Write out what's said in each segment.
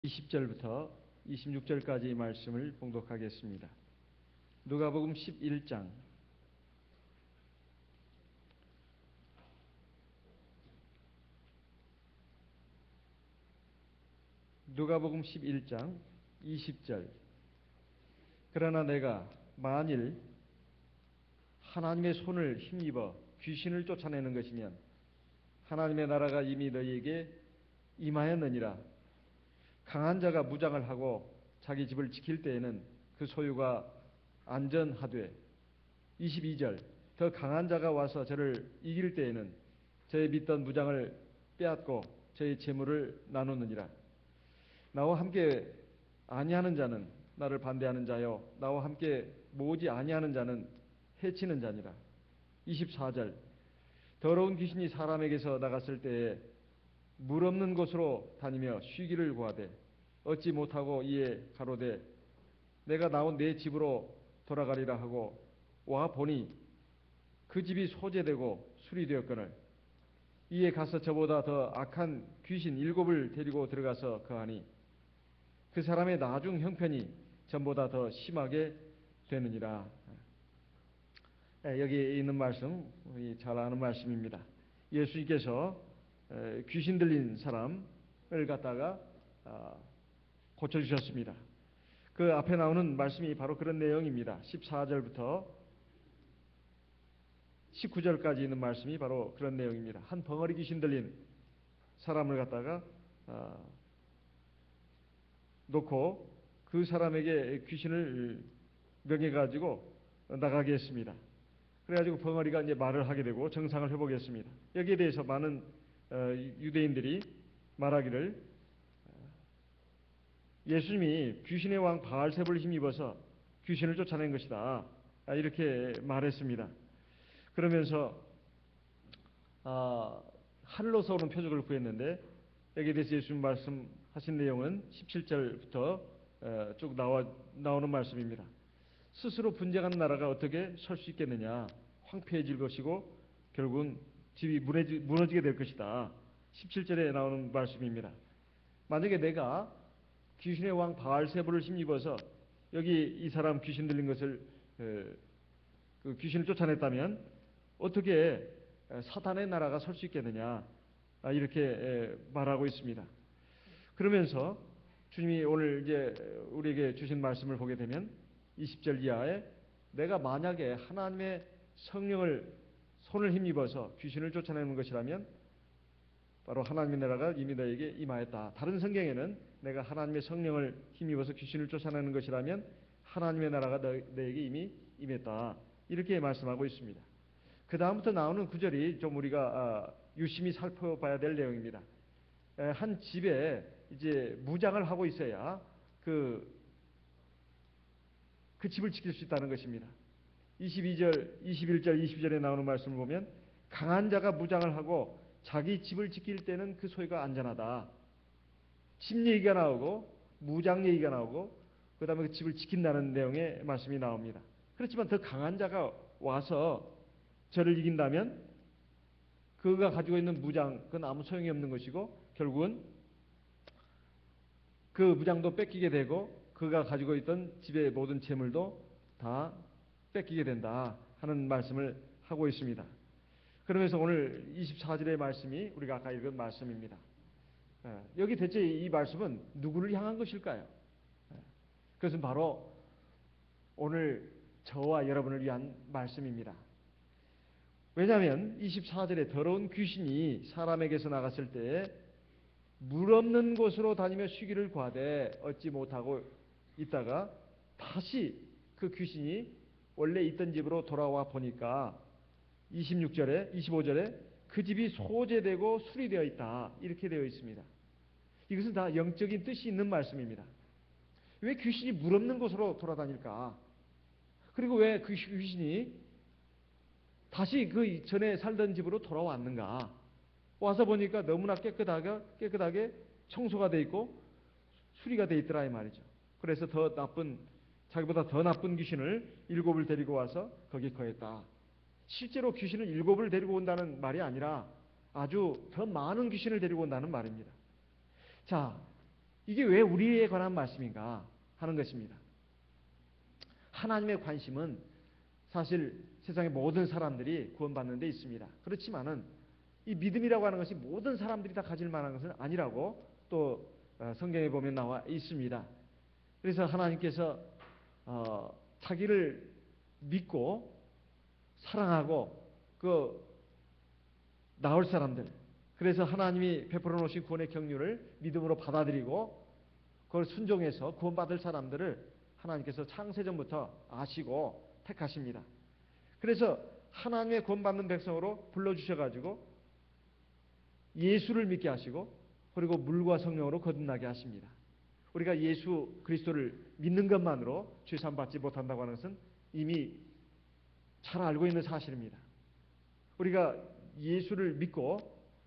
20절부터 26절까지 말씀을 봉독하겠습니다. 누가복음 11장 누가복음 11장 20절. 그러나 내가 만일 하나님의 손을 힘입어 귀신을 쫓아내는 것이면 하나님의 나라가 이미 너희에게 임하였느니라. 강한 자가 무장을 하고 자기 집을 지킬 때에는 그 소유가 안전하되 22절. 더 강한 자가 와서 저를 이길 때에는 저의 믿던 무장을 빼앗고 저의 재물을 나누느니라. 나와 함께 아니하는 자는 나를 반대하는 자요 나와 함께 모으지 아니하는 자는 해치는 자니라. 24절. 더러운 귀신이 사람에게서 나갔을 때에 물 없는 곳으로 다니며 쉬기를 구하되 얻지 못하고 이에 가로되 내가 나온 내 집으로 돌아가리라 하고 와 보니 그 집이 소재되고 수리되었거늘 이에 가서 저보다 더 악한 귀신 7을 데리고 들어가서 거하니 그 사람의 나중 형편이 전보다 더 심하게 되느니라. 여기 있는 말씀 우리 잘 아는 말씀입니다. 예수님께서 귀신 들린 사람을 갖다가 고쳐주셨습니다. 그 앞에 나오는 말씀이 바로 그런 내용입니다. 14절부터 19절까지 있는 말씀이 바로 그런 내용입니다. 한 벙어리 귀신 들린 사람을 갖다가 놓고 그 사람에게 귀신을 명해가지고 나가게 했습니다. 그래가지고 벙어리가 이제 말을 하게 되고 정상을 회복했습니다. 여기에 대해서 많은 유대인들이 말하기를 예수님이 귀신의 왕 바알세불을 힘입어서 귀신을 쫓아낸 것이다 이렇게 말했습니다. 그러면서 하늘로서 오는 표적을 구했는데 여기에 대해서 예수님 말씀하신 내용은 17절부터 쭉 나오는 말씀입니다. 스스로 분쟁한 나라가 어떻게 설 수 있겠느냐. 황폐해질 것이고 결국은 집이 무너지게 될 것이다. 17절에 나오는 말씀입니다. 만약에 내가 귀신의 왕 바알세불을 힘입어서 여기 이 사람 귀신 들린 것을 그 귀신을 쫓아냈다면 어떻게 사탄의 나라가 설 수 있겠느냐 이렇게 말하고 있습니다. 그러면서 주님이 오늘 이제 우리에게 주신 말씀을 보게 되면 20절 이하에 내가 만약에 하나님의 성령을 손을 힘입어서 귀신을 쫓아내는 것이라면 바로 하나님의 나라가 이미 너에게 임하였다. 다른 성경에는 내가 하나님의 성령을 힘입어서 귀신을 쫓아내는 것이라면 하나님의 나라가 너에게 이미 임했다. 이렇게 말씀하고 있습니다. 그 다음부터 나오는 구절이 좀 우리가 유심히 살펴봐야 될 내용입니다. 한 집에 이제 무장을 하고 있어야 그 집을 지킬 수 있다는 것입니다. 22절, 21절, 22절에 나오는 말씀을 보면 강한 자가 무장을 하고 자기 집을 지킬 때는 그 소유가 안전하다. 집 얘기가 나오고 무장 얘기가 나오고 그 다음에 그 집을 지킨다는 내용의 말씀이 나옵니다. 그렇지만 더 강한 자가 와서 저를 이긴다면 그가 가지고 있는 무장 그건 아무 소용이 없는 것이고 결국은 그 무장도 뺏기게 되고 그가 가지고 있던 집의 모든 재물도 다 뺏기게 된다 하는 말씀을 하고 있습니다. 그러면서 오늘 24절의 말씀이 우리가 아까 읽은 말씀입니다. 여기 대체 이 말씀은 누구를 향한 것일까요? 그것은 바로 오늘 저와 여러분을 위한 말씀입니다. 왜냐하면 24절에 더러운 귀신이 사람에게서 나갔을 때에 물 없는 곳으로 다니며 쉬기를 구하되 얻지 못하고 있다가 다시 그 귀신이 원래 있던 집으로 돌아와 보니까 26절에 25절에 그 집이 소재되고 수리되어 있다 이렇게 되어 있습니다. 이것은 다 영적인 뜻이 있는 말씀입니다. 왜 귀신이 물 없는 곳으로 돌아다닐까? 그리고 왜 그 귀신이 다시 그 전에 살던 집으로 돌아왔는가? 와서 보니까 너무나 깨끗하게 청소가 돼 있고 수리가 돼 있더라 이 말이죠. 그래서 자기보다 더 나쁜 귀신을 7을 데리고 와서 거기 거했다. 실제로 귀신을 7을 데리고 온다는 말이 아니라 아주 더 많은 귀신을 데리고 온다는 말입니다. 자, 이게 왜 우리에 관한 말씀인가 하는 것입니다. 하나님의 관심은 사실 세상의 모든 사람들이 구원받는 데 있습니다. 그렇지만은 이 믿음이라고 하는 것이 모든 사람들이 다 가질 만한 것은 아니라고 또 성경에 보면 나와 있습니다. 그래서 하나님께서 자기를 믿고 사랑하고 그 나올 사람들, 그래서 하나님이 베풀어 놓으신 구원의 경륜을 믿음으로 받아들이고 그걸 순종해서 구원받을 사람들을 하나님께서 창세전부터 아시고 택하십니다. 그래서 하나님의 구원받는 백성으로 불러주셔가지고 예수를 믿게 하시고 그리고 물과 성령으로 거듭나게 하십니다. 우리가 예수 그리스도를 믿는 것만으로 죄사함 받지 못한다고 하는 것은 이미 잘 알고 있는 사실입니다. 우리가 예수를 믿고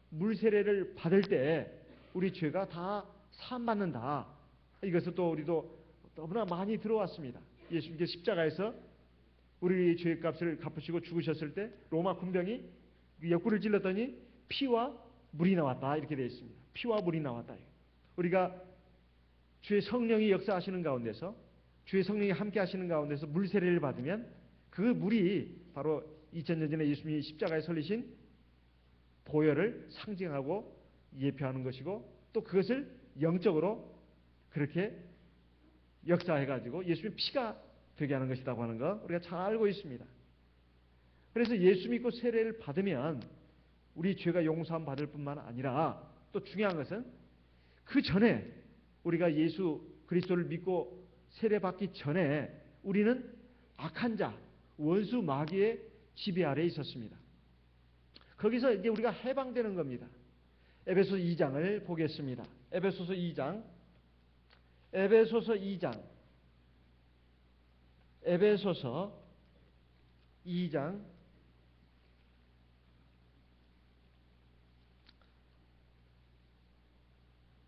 물 세례를 받을 때 우리 죄가 다 사함받는다. 이것을 또 우리도 너무나 많이 들어왔습니다. 예수님께서 십자가에서 우리 죄의 값을 갚으시고 죽으셨을 때 로마 군병이 옆구리를 찔렀더니 피와 물이 나왔다 이렇게 되어 있습니다. 피와 물이 나왔다. 우리가 주의 성령이 역사하시는 가운데서 주의 성령이 함께 하시는 가운데서 물 세례를 받으면 그 물이 바로 2000년 전에 예수님이 십자가에 설리신 보혈을 상징하고 예표하는 것이고 또 그것을 영적으로 그렇게 역사해가지고 예수님의 피가 되게 하는 것이라고 하는 거 우리가 잘 알고 있습니다. 그래서 예수 믿고 세례를 받으면 우리 죄가 용서함 받을 뿐만 아니라 또 중요한 것은 그 전에 우리가 예수 그리스도를 믿고 세례 받기 전에 우리는 악한 자, 원수 마귀의 지배 아래에 있었습니다. 거기서 이제 우리가 해방되는 겁니다. 에베소서 2장을 보겠습니다. 에베소서 2장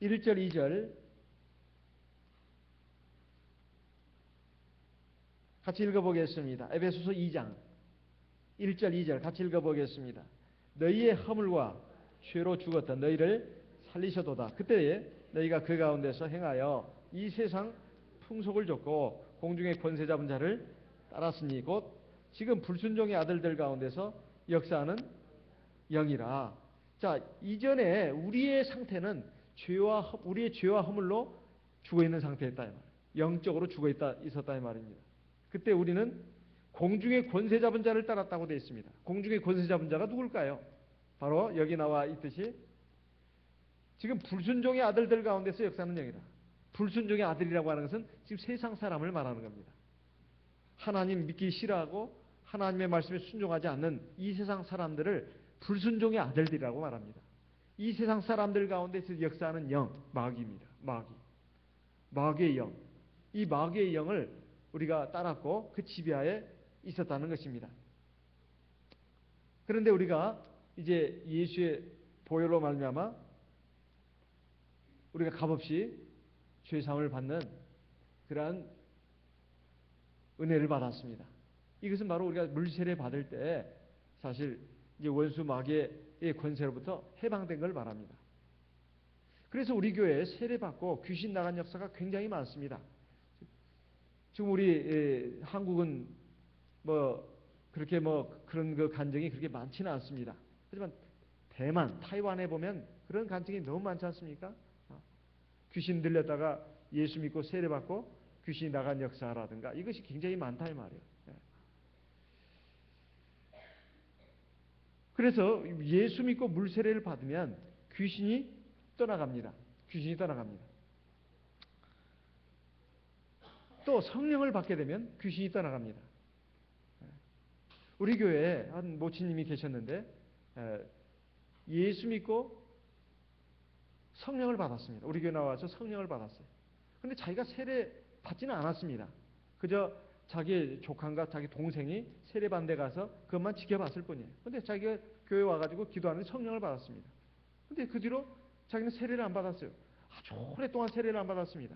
1절 2절 같이 읽어보겠습니다. 에베소서 2장 1절 2절 같이 읽어보겠습니다. 너희의 허물과 죄로 죽었던 너희를 살리셔도다. 그때에 너희가 그 가운데서 행하여 이 세상 풍속을 좇고 공중의 권세 잡은 자를 따랐으니 곧 지금 불순종의 아들들 가운데서 역사하는 영이라. 자, 이전에 우리의 상태는 우리의 죄와 허물로 죽어있는 상태였다. 영적으로 있었다 이 말입니다. 그때 우리는 공중의 권세 잡은 자를 따랐다고 되어 있습니다. 공중의 권세 잡은 자가 누굴까요? 바로 여기 나와 있듯이 지금 불순종의 아들들 가운데서 역사하는 영이다. 불순종의 아들이라고 하는 것은 지금 세상 사람을 말하는 겁니다. 하나님 믿기 싫어하고 하나님의 말씀에 순종하지 않는 이 세상 사람들을 불순종의 아들들이라고 말합니다. 이 세상 사람들 가운데서 역사하는 영, 마귀입니다. 마귀의 영. 이 마귀의 영을 우리가 따랐고 그 지배하에 있었다는 것입니다. 그런데 우리가 이제 예수의 보혈로 말미암아 우리가 값없이 죄 사함을 받는 그러한 은혜를 받았습니다. 이것은 바로 우리가 물세례 받을 때 사실 이제 원수 마귀의 권세로부터 해방된 걸 말합니다. 그래서 우리 교회에 세례 받고 귀신 나간 역사가 굉장히 많습니다. 지금 우리 한국은 그렇게 그런 그 간증이 그렇게 많지는 않습니다. 하지만 대만, 타이완에 보면 그런 간증이 너무 많지 않습니까? 귀신 들렸다가 예수 믿고 세례 받고 귀신이 나간 역사라든가 이것이 굉장히 많다 이 말이에요. 그래서 예수 믿고 물 세례를 받으면 귀신이 떠나갑니다. 또 성령을 받게 되면 귀신이 떠나갑니다. 우리 교회에 한 모친님이 계셨는데 예수 믿고 성령을 받았습니다. 우리 교회 나와서 성령을 받았어요. 그런데 자기가 세례 받지는 않았습니다. 그저 자기 조카인가 자기 동생이 세례 받는 데 가서 그것만 지켜봤을 뿐이에요. 그런데 자기가 교회 와가지고 기도하는데 성령을 받았습니다. 그런데 그 뒤로 자기는 세례를 안 받았어요. 아주 오랫동안 세례를 안 받았습니다.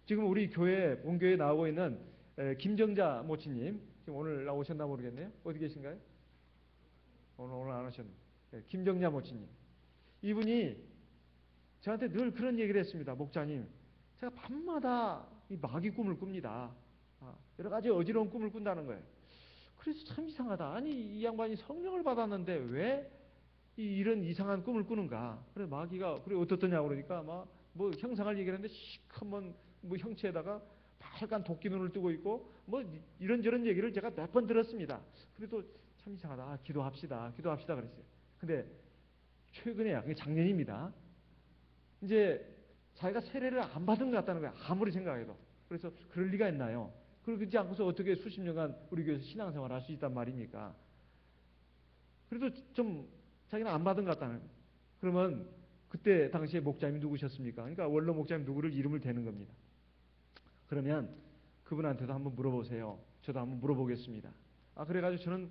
지금 우리 교회 본교회에 나오고 있는 김정자 모치님 지금 오늘 나오셨나 모르겠네요. 어디 계신가요? 오늘 안 오셨네요. 김정자 모치님. 이분이 저한테 늘 그런 얘기를 했습니다. 목사님, 제가 밤마다 이 마귀 꿈을 꿉니다. 여러 가지 어지러운 꿈을 꾼다는 거예요. 그래서 참 이상하다. 아니, 이 양반이 성령을 받았는데 왜 이런 이상한 꿈을 꾸는가? 그래 마귀가 그래 어떻더냐고 그러니까 막 뭐 형상을 얘기하는데 시커먼 뭐 형체에다가 빨간 도끼 눈을 뜨고 있고 뭐 이런저런 얘기를 제가 몇 번 들었습니다. 그래도 참 이상하다. 기도합시다. 기도합시다 그랬어요. 근데 최근에야, 그게 작년입니다. 이제 자기가 세례를 안 받은 것 같다는 거야. 아무리 생각해도. 그래서 그럴 리가 있나요? 그러지 않고서 어떻게 수십 년간 우리 교회에서 신앙생활을 할 수 있단 말입니까? 그래도 좀 자기는 안 받은 것 같다는 거예요. 그러면 그때 당시에 목자님이 누구셨습니까? 그러니까 원로 목자님 누구를 이름을 대는 겁니다. 그러면 그분한테도 한번 물어보세요. 저도 한번 물어보겠습니다. 그래가지고 저는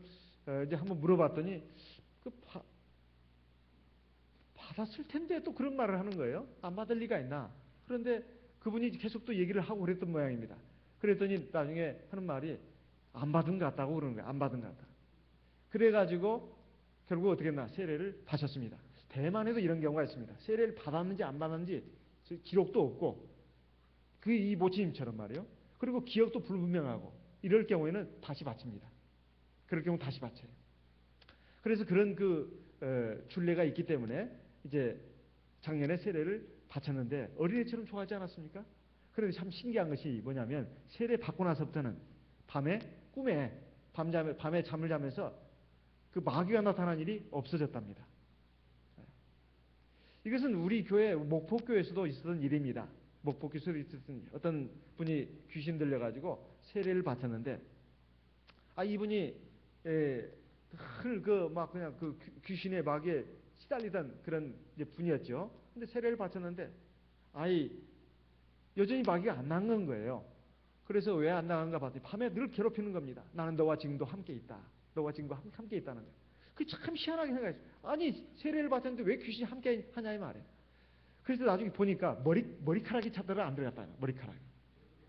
이제 한번 물어봤더니 받았을 텐데 또 그런 말을 하는 거예요. 안 받을 리가 있나? 그런데 그분이 계속 또 얘기를 하고 그랬던 모양입니다. 그랬더니 나중에 하는 말이 안 받은 것 같다고 그러는 거예요. 안 받은 것 같다. 그래가지고 결국 어떻게 했나? 세례를 받았습니다. 대만에도 이런 경우가 있습니다. 세례를 받았는지 안 받았는지 기록도 없고 이 모치님처럼 말이에요. 그리고 기억도 불분명하고 이럴 경우에는 다시 바칩니다. 그럴 경우 다시 바쳐요. 그래서 그런 춘례가 있기 때문에 이제 작년에 세례를 바쳤는데 어린애처럼 좋아하지 않았습니까? 그런데 참 신기한 것이 뭐냐면 세례 받고 나서부터는 밤에 꿈에 밤에 잠을 자면서 그 마귀가 나타난 일이 없어졌답니다. 이것은 우리 교회 목포교회에서도 있었던 일입니다. 목포교회에서도 있었던 일. 어떤 분이 귀신 들려가지고 세례를 받았는데 이분이 막 그냥 그 귀신의 마귀에 시달리던 그런 분이었죠. 근데 세례를 받았는데 여전히 마귀가 안 나간 거예요. 그래서 왜 안 나간가 봤더니 밤에 늘 괴롭히는 겁니다. 나는 너와 지금도 함께 있다. 너와 지금도 함께 있다는 거예요. 그게 참 희한하게 생각했어요. 아니 세례를 받았는데 왜 귀신이 함께 하냐 이 말이에요. 그래서 나중에 보니까 머리카락이 찾더라 안 들어갔다. 머리카락이.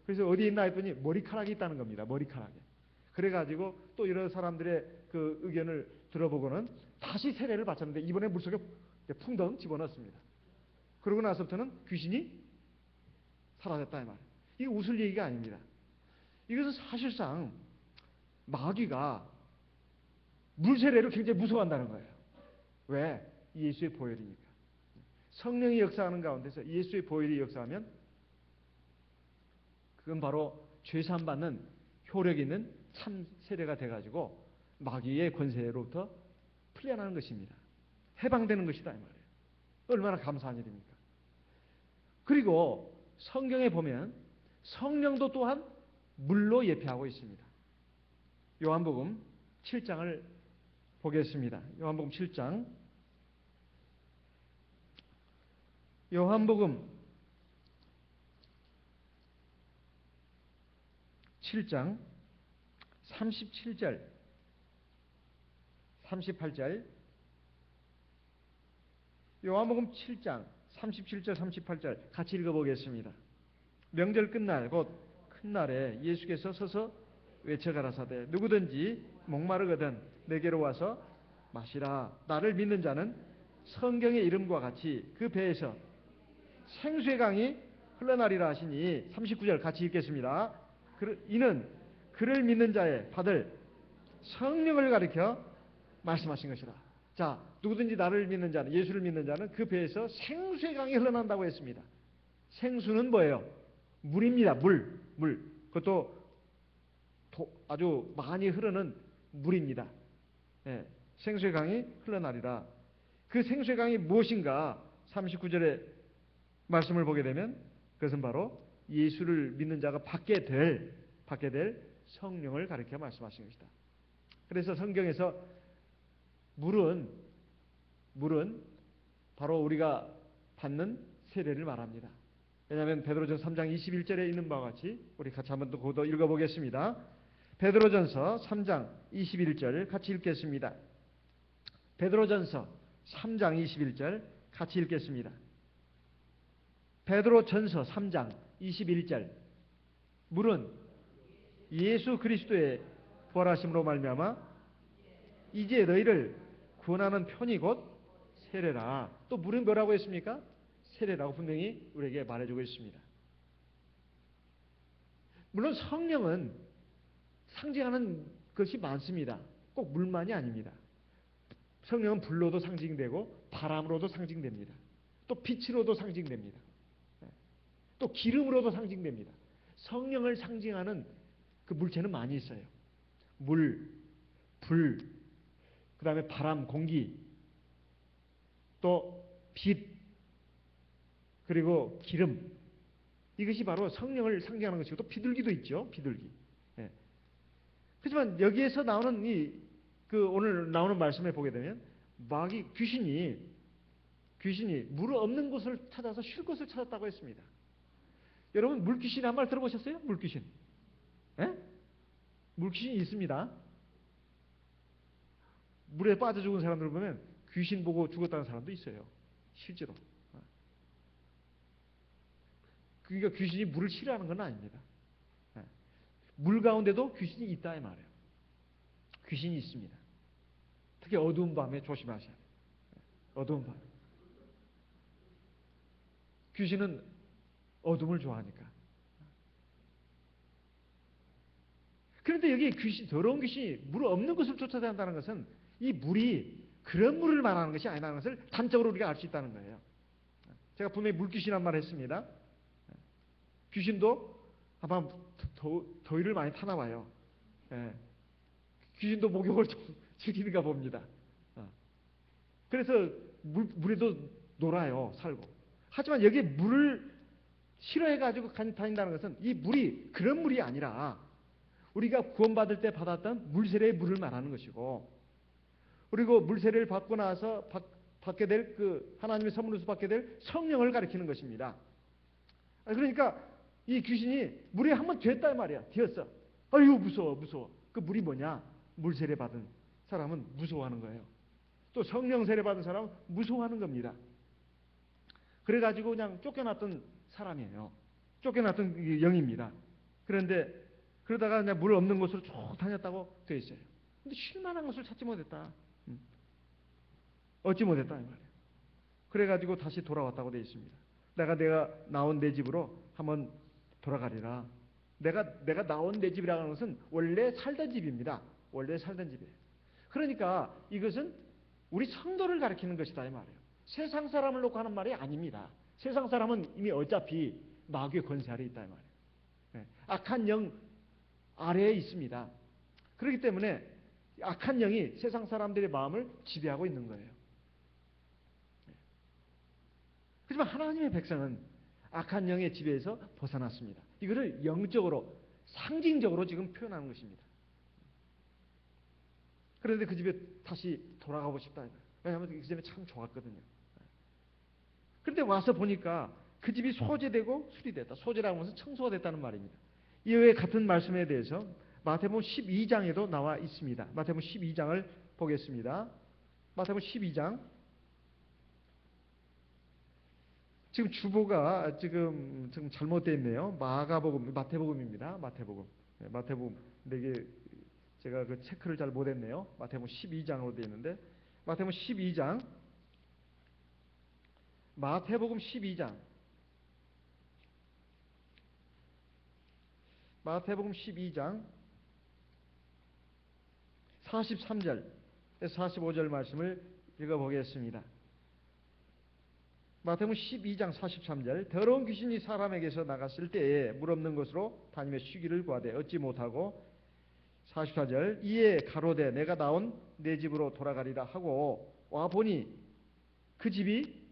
그래서 어디 있나 했더니 머리카락이 있다는 겁니다. 머리카락이. 그래가지고 또 여러 사람들의 그 의견을 들어보고는 다시 세례를 받았는데 이번에 물속에 풍덩 집어넣었습니다. 그러고 나서부터는 귀신이 사라졌다 이 말이에요. 이게 웃을 얘기가 아닙니다. 이것은 사실상 마귀가 물세례를 굉장히 무서워한다는 거예요. 왜? 예수의 보혈이니까. 성령이 역사하는 가운데서 예수의 보혈이 역사하면 그건 바로 죄사함받는 효력 있는 참 세례가 돼가지고 마귀의 권세로부터 풀려나는 것입니다. 해방되는 것이다 이 말이에요. 얼마나 감사한 일입니까? 그리고 성경에 보면 성령도 또한 물로 예표하고 있습니다. 요한복음 7장을 보겠습니다. 요한복음 7장. 요한복음 7장 37절 38절 요한복음 7장 37절 38절 같이 읽어보겠습니다. 명절 끝날 곧 큰 날에 예수께서 서서 외쳐가라사대 누구든지 목마르거든 내게로 와서 마시라. 나를 믿는 자는 성경의 이름과 같이 그 배에서 생수의 강이 흘러나리라 하시니 39절 같이 읽겠습니다. 이는 그를 믿는 자의 받을 성령을 가리켜 말씀하신 것이라. 자, 누구든지 나를 믿는 자는 예수를 믿는 자는 그 배에서 생수의 강이 흘러난다고 했습니다. 생수는 뭐예요? 물입니다. 물. 그것도 아주 많이 흐르는 물입니다. 생수의 강이 흘러나리라. 그 생수의 강이 무엇인가? 39절의 말씀을 보게 되면 그것은 바로 예수를 믿는 자가 받게 될 성령을 가리켜 말씀하신 것이다. 그래서 성경에서 물은 바로 우리가 받는 세례를 말합니다. 왜냐하면 베드로전서 3장 21절에 있는 바와 같이 우리 같이 한번 더 읽어보겠습니다. 베드로전서 3장 21절 같이 읽겠습니다. 베드로전서 3장 21절 같이 읽겠습니다. 베드로전서 3장 21절 물은 예수 그리스도의 부활하심으로 말미암아 이제 너희를 구원하는 편이 곧 세례라. 또 물은 뭐라고 했습니까? 세례라고 분명히 우리에게 말해주고 있습니다. 물론 성령은 상징하는 것이 많습니다. 꼭 물만이 아닙니다. 성령은 불로도 상징되고 바람으로도 상징됩니다. 또 빛으로도 상징됩니다. 또 기름으로도 상징됩니다. 성령을 상징하는 그 물체는 많이 있어요. 물, 불, 그 다음에 바람, 공기, 또 빛, 그리고 기름. 이것이 바로 성령을 상징하는 것이고, 또 비둘기도 있죠. 비둘기. 예. 하지만 여기에서 나오는 오늘 나오는 말씀에 보게 되면 귀신이 물 없는 곳을 찾아서 쉴 곳을 찾았다고 했습니다. 여러분 물귀신 한 말 들어보셨어요? 물귀신. 예? 물귀신이 있습니다. 물에 빠져 죽은 사람들 보면 귀신 보고 죽었다는 사람도 있어요. 실제로. 그러니까 귀신이 물을 싫어하는 건 아닙니다. 물 가운데도 귀신이 있다 이 말이에요. 귀신이 있습니다. 특히 어두운 밤에 조심하셔야 돼요. 어두운 밤. 귀신은 어둠을 좋아하니까. 그런데 여기 더러운 귀신이 물 없는 곳을 쫓아다닌다는 것은 이 물이 그런 물을 말하는 것이 아니라는 것을 단적으로 우리가 알 수 있다는 거예요. 제가 분명히 물귀신이란 말을 했습니다. 귀신도 아마 더위를 많이 타나 봐요. 귀신도 목욕을 좀 즐기는가 봅니다. 그래서 물에도 놀아요, 살고. 하지만 여기 물을 싫어해가지고 다닌다는 것은 이 물이 그런 물이 아니라 우리가 구원받을 때 받았던 물세례의 물을 말하는 것이고, 그리고 물세례를 받고 나서 받게 될 하나님의 선물로서 받게 될 성령을 가리키는 것입니다. 그러니까 이 귀신이 물에 한번 됐다 말이야. 되었어. 아유 무서워. 그 물이 뭐냐? 물세례 받은 사람은 무서워하는 거예요. 또 성령 세례 받은 사람은 무서워하는 겁니다. 그래가지고 그냥 쫓겨났던 사람이에요. 쫓겨났던 영입니다. 그런데 그러다가 그냥 물 없는 곳으로 쭉 다녔다고 되어 있어요. 근데 쉴만한 곳을 찾지 못했다. 얻지 못했다 이 말이에요. 그래가지고 다시 돌아왔다고 되어 있습니다. 내가 나온 내 집으로 한번 돌아가리라. 내가 나온 내 집이라는 것은 원래 살던 집입니다. 원래 살던 집이에요. 그러니까 이것은 우리 성도를 가리키는 것이다 이 말이에요. 세상 사람을 놓고 하는 말이 아닙니다. 세상 사람은 이미 어차피 마귀의 권세 아래에 있다 이 말이에요. 악한 영 아래에 있습니다. 그렇기 때문에 악한 영이 세상 사람들의 마음을 지배하고 있는 거예요. 하지만 하나님의 백성은 악한 영의 지배에서 벗어났습니다. 이거를 영적으로 상징적으로 지금 표현하는 것입니다. 그런데 그 집에 다시 돌아가고 싶다. 왜냐하면 그 집에 참 좋았거든요. 그런데 와서 보니까 그 집이 소재되고 수리됐다. 소재라고 하면 청소가 됐다는 말입니다. 이외에 같은 말씀에 대해서 마태복음 12장에도 나와 있습니다. 마태복음 12장을 보겠습니다. 마태복음 12장. 지금 주보가 지금 잘못되어 있네요. 마태복음입니다. 마태복음. 근데 이게 제가 그 체크를 잘 못했네요. 마태복음 12장으로 되어 있는데, 마태복음 12장. 마태복음 12장 43절 45절 말씀을 읽어보겠습니다. 마태복음 12장 43절. 더러운 귀신이 사람에게서 나갔을 때에 물 없는 곳으로 다니며 쉬기를 구하되 얻지 못하고, 44절. 이에 가로되 내가 나온 내 집으로 돌아가리라 하고 와보니 그 집이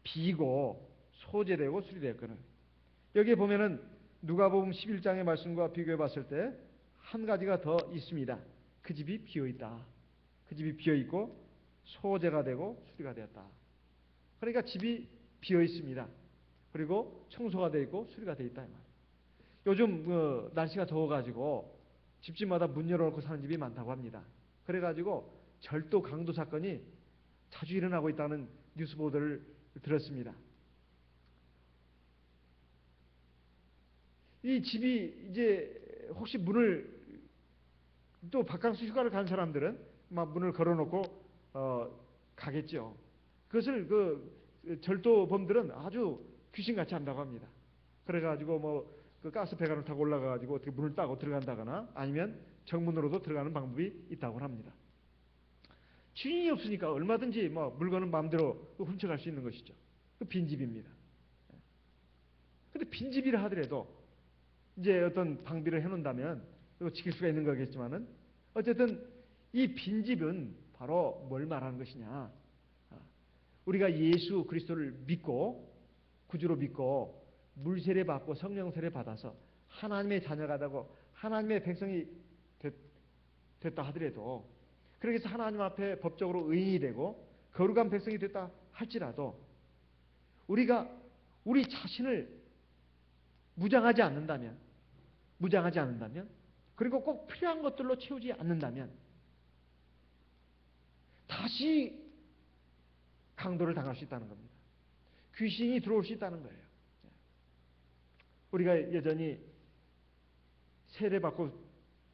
비고 소재되고 수리되었거늘. 여기에 보면은 누가복음 11장의 말씀과 비교해 봤을 때 한 가지가 더 있습니다. 그 집이 비어 있다. 그 집이 비어 있고 소재가 되고 수리가 되었다. 그러니까 집이 비어 있습니다. 그리고 청소가 되어 있고 수리가 되어 있다. 요즘 날씨가 더워가지고 집집마다 문 열어놓고 사는 집이 많다고 합니다. 그래가지고 절도 강도 사건이 자주 일어나고 있다는 뉴스 보도를 들었습니다. 이 집이 이제 혹시 문을 또 바캉스 휴가를 간 사람들은 막 문을 걸어놓고 가겠죠. 그것을 절도범들은 아주 귀신같이 한다고 합니다. 그래가지고 뭐 그 가스 배관을 타고 올라가가지고 어떻게 문을 따고 들어간다거나 아니면 정문으로도 들어가는 방법이 있다고 합니다. 주인이 없으니까 얼마든지 뭐 물건은 마음대로 훔쳐갈 수 있는 것이죠. 그 빈집입니다. 근데 빈집이라 하더라도 이제 어떤 방비를 해놓는다면 지킬 수가 있는 거겠지만은 어쨌든 이 빈집은 바로 뭘 말하는 것이냐? 우리가 예수 그리스도를 믿고 구주로 믿고 물 세례 받고 성령 세례 받아서 하나님의 자녀가 되고 하나님의 백성이 됐다 하더라도 그렇게 해서 하나님 앞에 법적으로 의인이 되고 거룩한 백성이 됐다 할지라도 우리가 우리 자신을 무장하지 않는다면 그리고 꼭 필요한 것들로 채우지 않는다면 다시 강도를 당할 수 있다는 겁니다. 귀신이 들어올 수 있다는 거예요. 우리가 여전히 세례받고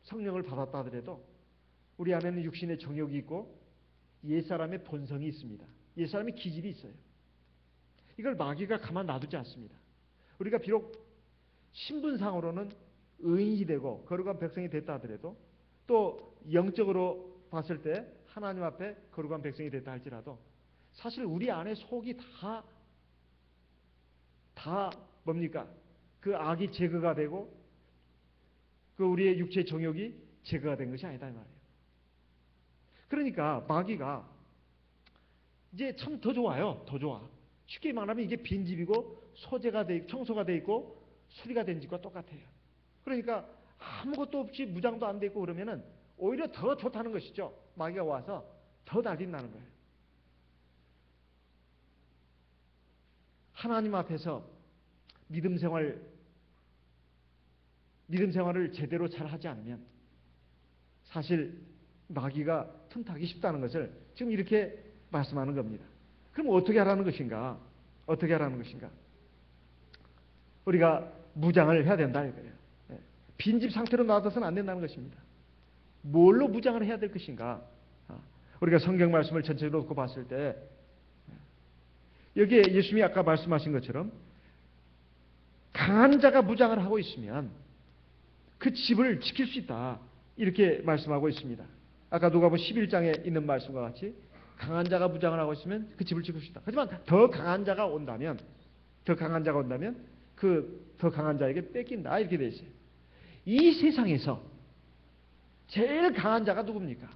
성령을 받았다 하더라도 우리 안에는 육신의 정욕이 있고 옛사람의 본성이 있습니다. 옛사람의 기질이 있어요. 이걸 마귀가 가만 놔두지 않습니다. 우리가 비록 신분상으로는 의인이 되고 거룩한 백성이 됐다 하더라도 또 영적으로 봤을 때 하나님 앞에 거룩한 백성이 됐다 할지라도 사실 우리 안에 속이 다 뭡니까? 그 악이 제거가 되고 그 우리의 육체의 정욕이 제거가 된 것이 아니다 이 말이에요. 그러니까 마귀가 이제 참 더 좋아요. 더 좋아. 쉽게 말하면 이게 빈집이고 청소가 돼 있고 수리가 된 집과 똑같아요. 그러니까 아무것도 없이 무장도 안 돼 있고 그러면은 오히려 더 좋다는 것이죠. 마귀가 와서 더 날린다는 거예요. 하나님 앞에서 믿음 생활을 제대로 잘 하지 않으면 사실 마귀가 틈타기 쉽다는 것을 지금 이렇게 말씀하는 겁니다. 그럼 어떻게 하라는 것인가? 우리가 무장을 해야 된다 이거예요. 빈집 상태로 놔둬서는 안 된다는 것입니다. 뭘로 무장을 해야 될 것인가? 우리가 성경 말씀을 전체로 놓고 봤을 때 여기에 예수님이 아까 말씀하신 것처럼 강한 자가 무장을 하고 있으면 그 집을 지킬 수 있다. 이렇게 말씀하고 있습니다. 아까 누가복음 11장에 있는 말씀과 같이 강한 자가 무장을 하고 있으면 그 집을 지킬 수 있다. 하지만 더 강한 자가 온다면 그 더 강한 자에게 뺏긴다. 이렇게 되어 있어요. 이 세상에서 제일 강한 자가 누굽니까?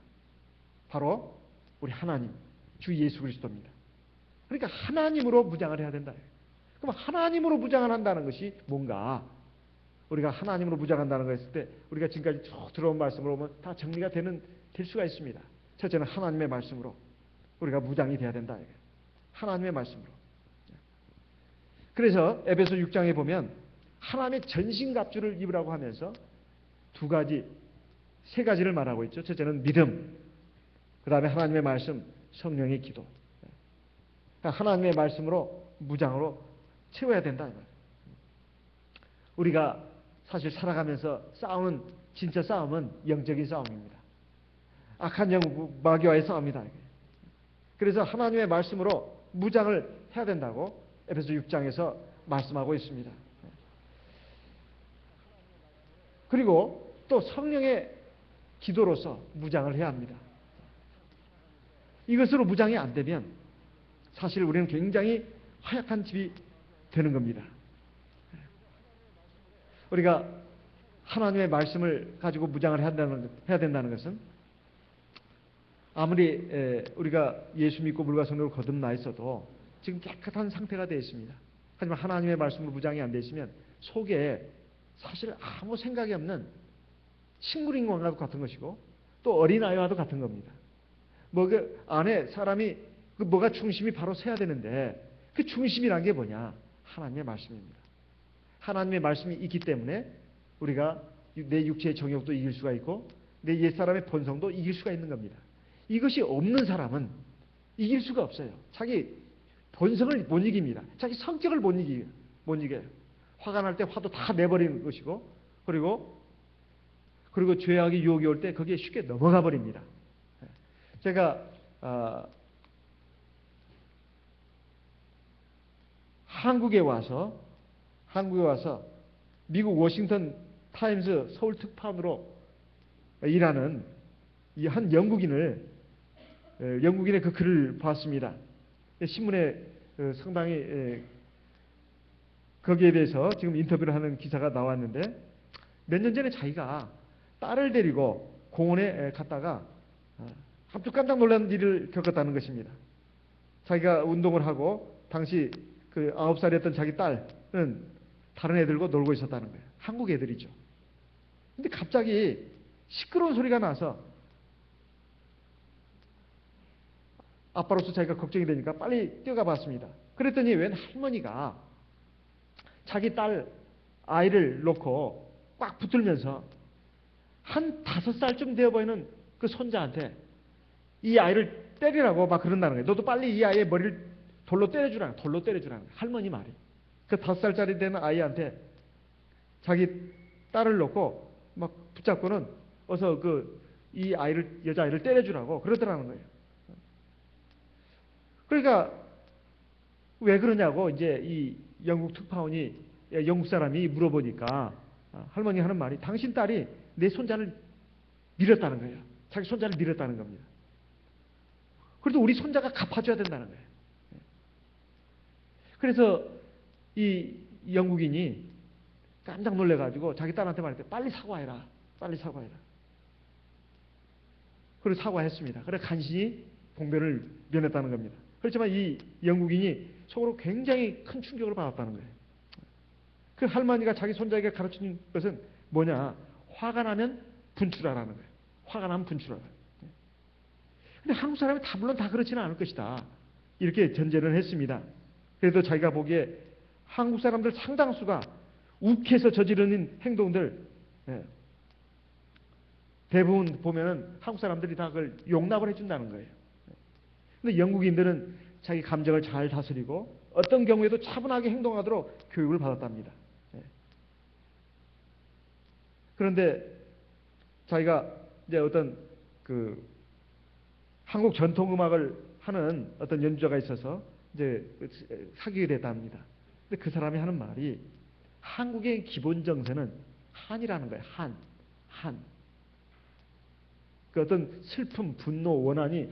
바로 우리 하나님, 주 예수 그리스도입니다. 그러니까 하나님으로 무장을 해야 된다. 그럼 하나님으로 무장을 한다는 것이 뭔가? 우리가 하나님으로 무장한다는 거 했을 때 우리가 지금까지 쭉 들어온 말씀으로 보면 다 정리가 될 수가 있습니다. 첫째는 하나님의 말씀으로 우리가 무장이 돼야 된다. 하나님의 말씀으로. 그래서 에베소 6장에 보면 하나님의 전신갑주를 입으라고 하면서 세 가지를 말하고 있죠. 첫째는 믿음, 그 다음에 하나님의 말씀, 성령의 기도. 하나님의 말씀으로 무장으로 채워야 된다. 우리가 사실 살아가면서 싸우는 진짜 싸움은 영적인 싸움입니다. 악한 영 마귀와의 싸움이다. 그래서 하나님의 말씀으로 무장을 해야 된다고 에베소 6장에서 말씀하고 있습니다. 그리고 또 성령의 기도로서 무장을 해야 합니다. 이것으로 무장이 안 되면 사실 우리는 굉장히 허약한 집이 되는 겁니다. 우리가 하나님의 말씀을 가지고 무장을 해야 된다는 것은 아무리 우리가 예수 믿고 물과 성령으로 거듭나 있어도 지금 깨끗한 상태가 되어 있습니다. 하지만 하나님의 말씀으로 무장이 안 되어 있으면 속에 사실 아무 생각이 없는 식물인간과도 같은 것이고 또 어린아이와도 같은 겁니다. 그 안에 사람이 뭐가 중심이 바로 서야 되는데 그 중심이란 게 뭐냐? 하나님의 말씀입니다. 하나님의 말씀이 있기 때문에 우리가 내 육체의 정욕도 이길 수가 있고 내 옛사람의 본성도 이길 수가 있는 겁니다. 이것이 없는 사람은 이길 수가 없어요. 자기 본성을 못 이깁니다. 자기 성격을 못 이겨요. 화가 날 때 화도 다 내버리는 것이고 그리고 죄악의 유혹이 올 때 거기에 쉽게 넘어가 버립니다. 제가 한국에 와서 미국 워싱턴 타임스 서울 특파원으로 일하는 이 한 영국인의 그 글을 봤습니다. 신문에 상당히 거기에 대해서 지금 인터뷰를 하는 기사가 나왔는데, 몇 년 전에 자기가 딸을 데리고 공원에 갔다가 아주 깜짝 놀란 일을 겪었다는 것입니다. 자기가 운동을 하고 당시 그 9살이었던 자기 딸은 다른 애들과 놀고 있었다는 거예요. 한국 애들이죠. 근데 갑자기 시끄러운 소리가 나서 아빠로서 자기가 걱정이 되니까 빨리 뛰어가 봤습니다. 그랬더니 웬 할머니가 자기 딸 아이를 놓고 꽉 붙들면서 한 5살쯤 되어 보이는 그 손자한테 이 아이를 때리라고 막 그런다는 거예요. 너도 빨리 이 아이의 머리를 돌로 때려주라는 거예요. 할머니 말이. 그 5살짜리 되는 아이한테 자기 딸을 놓고 막 붙잡고는 어서 이 아이를, 여자아이를 때려주라고 그러더라는 거예요. 그러니까 왜 그러냐고 이제 이 영국 특파원이, 영국 사람이 물어보니까 할머니 하는 말이, 당신 딸이 내 손자를 밀었다는 거예요. 자기 손자를 밀었다는 겁니다. 그래도 우리 손자가 갚아줘야 된다는 거예요. 그래서 이 영국인이 깜짝 놀래가지고 자기 딸한테 말했대. 빨리 사과해라. 그리고 사과했습니다. 그래 간신히 봉변을 면했다는 겁니다. 그렇지만 이 영국인이 속으로 굉장히 큰 충격을 받았다는 거예요. 그 할머니가 자기 손자에게 가르친 것은 뭐냐? 화가 나면 분출하라는 거예요. 화가 나면 분출하라. 근데 한국 사람이 물론 다 그렇지는 않을 것이다. 이렇게 전제를 했습니다. 그래도 자기가 보기에 한국 사람들 상당수가 욱해서 저지르는 행동들, 대부분 보면은 한국 사람들이 다 그걸 용납을 해준다는 거예요. 근데 영국인들은 자기 감정을 잘 다스리고 어떤 경우에도 차분하게 행동하도록 교육을 받았답니다. 그런데 자기가 이제 어떤 한국 전통 음악을 하는 어떤 연주자가 있어서 이제 사귀게 됐답니다. 근데 그 사람이 하는 말이, 한국의 기본 정서는 한이라는 거예요. 한. 그 어떤 슬픔, 분노, 원한이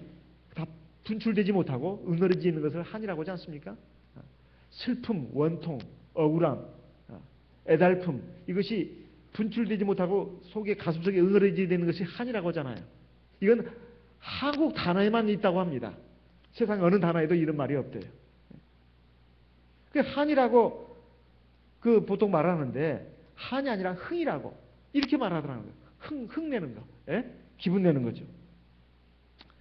다 분출되지 못하고 응어리지 있는 것을 한이라고 하지 않습니까? 슬픔, 원통, 억울함, 애달픔, 이것이 분출되지 못하고 속에, 가슴속에 응어리지 되는 것이 한이라고 하잖아요. 이건 한국 단어에만 있다고 합니다. 세상 어느 단어에도 이런 말이 없대요. 그 한이라고 보통 말하는데, 한이 아니라 흥이라고 이렇게 말하더라는 거예요. 흥 내는 거, 기분 내는 거죠.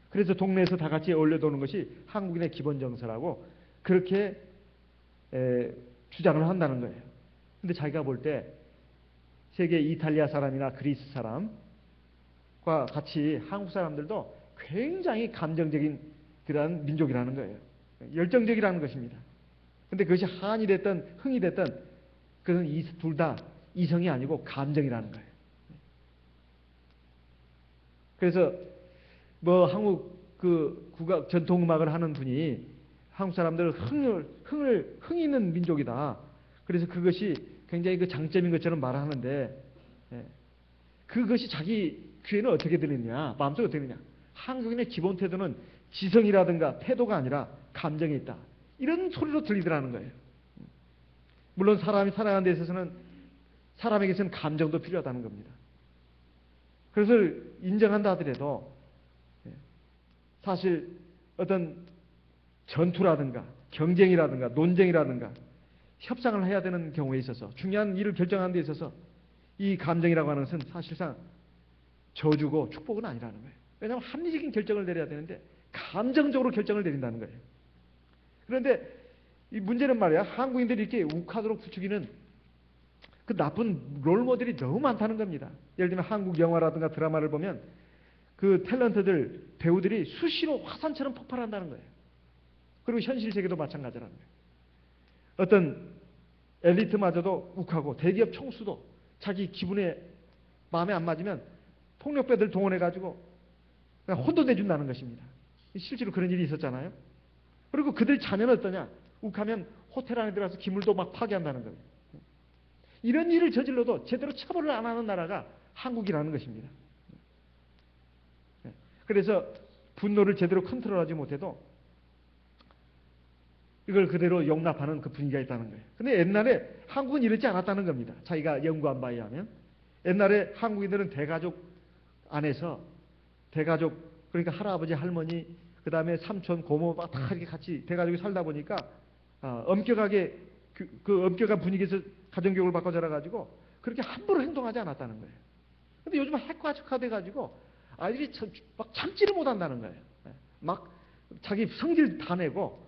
그래서 동네에서 다 같이 어울려 도는 것이 한국인의 기본 정서라고 그렇게 주장을 한다는 거예요. 근데 자기가 볼 때 세계 이탈리아 사람이나 그리스 사람과 같이 한국 사람들도 굉장히 감정적인 그러한 민족이라는 거예요. 열정적이라는 것입니다. 근데 그것이 한이 됐든 흥이 됐든 그것은 둘 다 이성이 아니고 감정이라는 거예요. 그래서 한국 국악 전통 음악을 하는 분이 한국 사람들 흥이 있는 민족이다. 그래서 그것이 굉장히 장점인 것처럼 말하는데, 그것이 자기 귀에는 어떻게 들리느냐, 마음속에 어떻게 들리느냐. 한국인의 기본 태도는 지성이라든가 태도가 아니라 감정이 있다. 이런 소리로 들리더라는 거예요. 물론 사람이 살아가는 데 있어서는 사람에게서는 감정도 필요하다는 겁니다. 그래서 인정한다 하더라도 사실 어떤 전투라든가 경쟁이라든가 논쟁이라든가 협상을 해야 되는 경우에 있어서, 중요한 일을 결정하는 데 있어서 이 감정이라고 하는 것은 사실상 저주고 축복은 아니라는 거예요. 왜냐하면 합리적인 결정을 내려야 되는데 감정적으로 결정을 내린다는 거예요. 그런데 이 문제는 말이야, 한국인들이 이렇게 욱하도록 부추기는 그 나쁜 롤모델이 너무 많다는 겁니다. 예를 들면 한국 영화라든가 드라마를 보면 그 탤런트들, 배우들이 수시로 화산처럼 폭발한다는 거예요. 그리고 현실 세계도 마찬가지라는 거예요. 어떤 엘리트마저도 욱하고 대기업 총수도 자기 기분에 마음에 안 맞으면 폭력배들 동원해가지고 그냥 혼돈내준다는 것입니다. 실제로 그런 일이 있었잖아요. 그리고 그들 자녀는 어떠냐? 욱하면 호텔 안에 들어가서 기물도 막 파괴한다는 거예요. 이런 일을 저질러도 제대로 처벌을 안 하는 나라가 한국이라는 것입니다. 그래서 분노를 제대로 컨트롤하지 못해도 이걸 그대로 용납하는 그 분위기가 있다는 거예요. 근데 옛날에 한국은 이렇지 않았다는 겁니다. 자기가 연구한 바에 하면 옛날에 한국인들은 대가족 안에서 대가족, 그러니까 할아버지, 할머니, 그 다음에 삼촌, 고모 막 다 이렇게 같이 대가족이 살다 보니까 엄격하게 그 엄격한 분위기에서 가정교육을 받고 자라가지고 그렇게 함부로 행동하지 않았다는 거예요. 근데 요즘 핵가족화돼가지고 아이들이 막 참지를 못한다는 거예요. 막 자기 성질 다 내고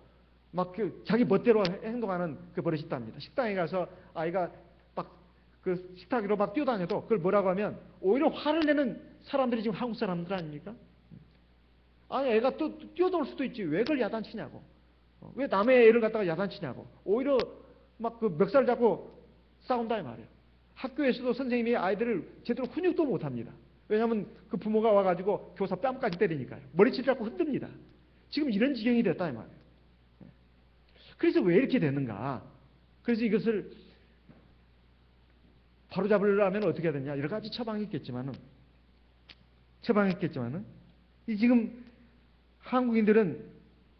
막 자기 멋대로 행동하는 그 버릇이 있답니다. 식당에 가서 아이가 막 그 식탁 위로 막 뛰어다녀도 그걸 뭐라고 하면 오히려 화를 내는 사람들이 지금 한국 사람들 아닙니까? 아니 애가 또 뛰어놀 수도 있지 왜 그걸 야단치냐고. 왜 남의 애를 갖다가 야단치냐고. 오히려 막 그 멱살 잡고 싸운다 이 말이에요. 학교에서도 선생님이 아이들을 제대로 훈육도 못합니다. 왜냐하면 그 부모가 와가지고 교사 뺨까지 때리니까요. 머리채 잡고 흔듭니다. 지금 이런 지경이 됐다 이 말이에요. 그래서 왜 이렇게 되는가? 그래서 이것을 바로잡으려면 어떻게 해야 되냐? 여러 가지 처방이 있겠지만은 이 지금 한국인들은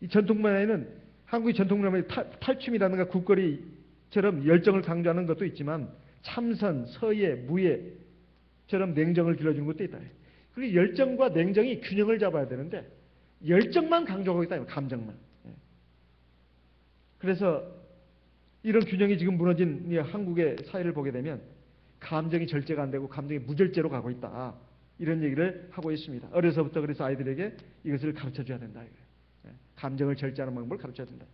이 전통문화에는 한국의 전통문화의 탈춤이라든가 국거리처럼 열정을 강조하는 것도 있지만 참선, 서예, 무예처럼 냉정을 길러주는 것도 있다. 그리고 열정과 냉정이 균형을 잡아야 되는데 열정만 강조하고 있다. 감정만. 그래서 이런 균형이 지금 무너진 한국의 사회를 보게 되면 감정이 절제가 안 되고 감정이 무절제로 가고 있다. 이런 얘기를 하고 있습니다. 어려서부터 그래서 아이들에게 이것을 가르쳐줘야 된다. 감정을 절제하는 방법을 가르쳐야 된다.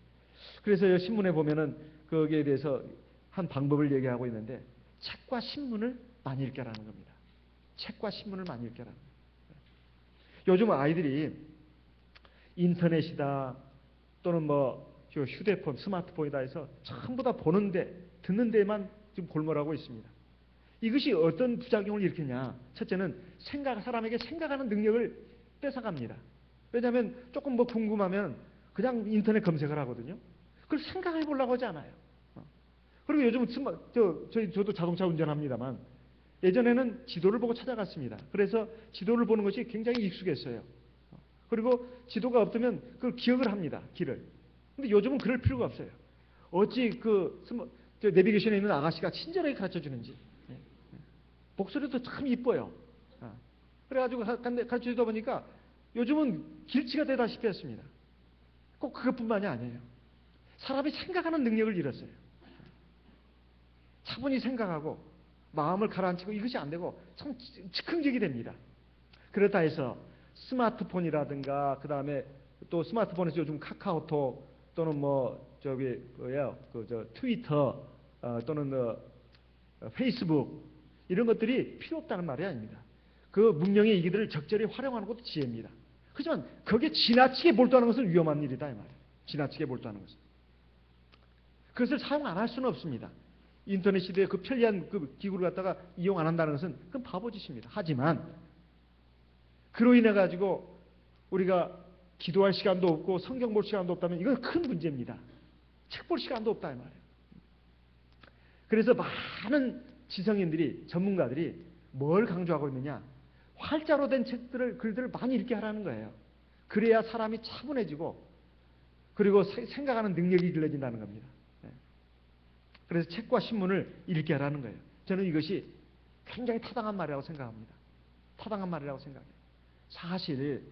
그래서 신문에 보면은 거기에 대해서 한 방법을 얘기하고 있는데 책과 신문을 많이 읽게라는 겁니다. 책과 신문을 많이 읽게라는 거예요. 요즘 아이들이 인터넷이다 또는 뭐 휴대폰, 스마트폰이다 해서 전부 다 보는데 듣는 데만 지금 골몰하고 있습니다. 이것이 어떤 부작용을 일으키냐? 첫째는 사람에게 생각하는 능력을 뺏어갑니다. 왜냐하면 조금 뭐 궁금하면 그냥 인터넷 검색을 하거든요. 그걸 생각해 보려고 하지 않아요. 그리고 요즘은 저도 자동차 운전합니다만 예전에는 지도를 보고 찾아갔습니다. 그래서 지도를 보는 것이 굉장히 익숙했어요. 그리고 지도가 없으면 그걸 기억을 합니다. 길을. 근데 요즘은 그럴 필요가 없어요. 어찌 내비게이션에 있는 아가씨가 친절하게 가르쳐 주는지. 목소리도 참 이뻐요. 그래가지고 가르쳐 주다 보니까 요즘은 길치가 되다시피 했습니다. 꼭 그것뿐만이 아니에요. 사람이 생각하는 능력을 잃었어요. 차분히 생각하고 마음을 가라앉히고 이것이 안 되고 참 즉흥적이 됩니다. 그렇다 해서 스마트폰이라든가 그 다음에 또 스마트폰에서 요즘 카카오톡 또는 트위터 또는 페이스북 이런 것들이 필요 없다는 말이 아닙니다. 그 문명의 이기들을 적절히 활용하는 것도 지혜입니다. 하지만 거기에 지나치게 몰두하는 것은 위험한 일이다 이 말이에요. 지나치게 몰두하는 것은. 그것을 사용 안 할 수는 없습니다. 인터넷 시대에 그 편리한 그 기구를 갖다가 이용 안 한다는 것은 그건 바보짓입니다. 하지만 그로 인해 가지고 우리가 기도할 시간도 없고 성경 볼 시간도 없다면 이건 큰 문제입니다. 책 볼 시간도 없다 이 말이에요. 그래서 많은 지성인들이 전문가들이 뭘 강조하고 있느냐? 활자로 된 글들을 많이 읽게 하라는 거예요. 그래야 사람이 차분해지고 그리고 생각하는 능력이 길러진다는 겁니다. 그래서 책과 신문을 읽게 하라는 거예요. 저는 이것이 굉장히 타당한 말이라고 생각합니다. 타당한 말이라고 생각해요. 사실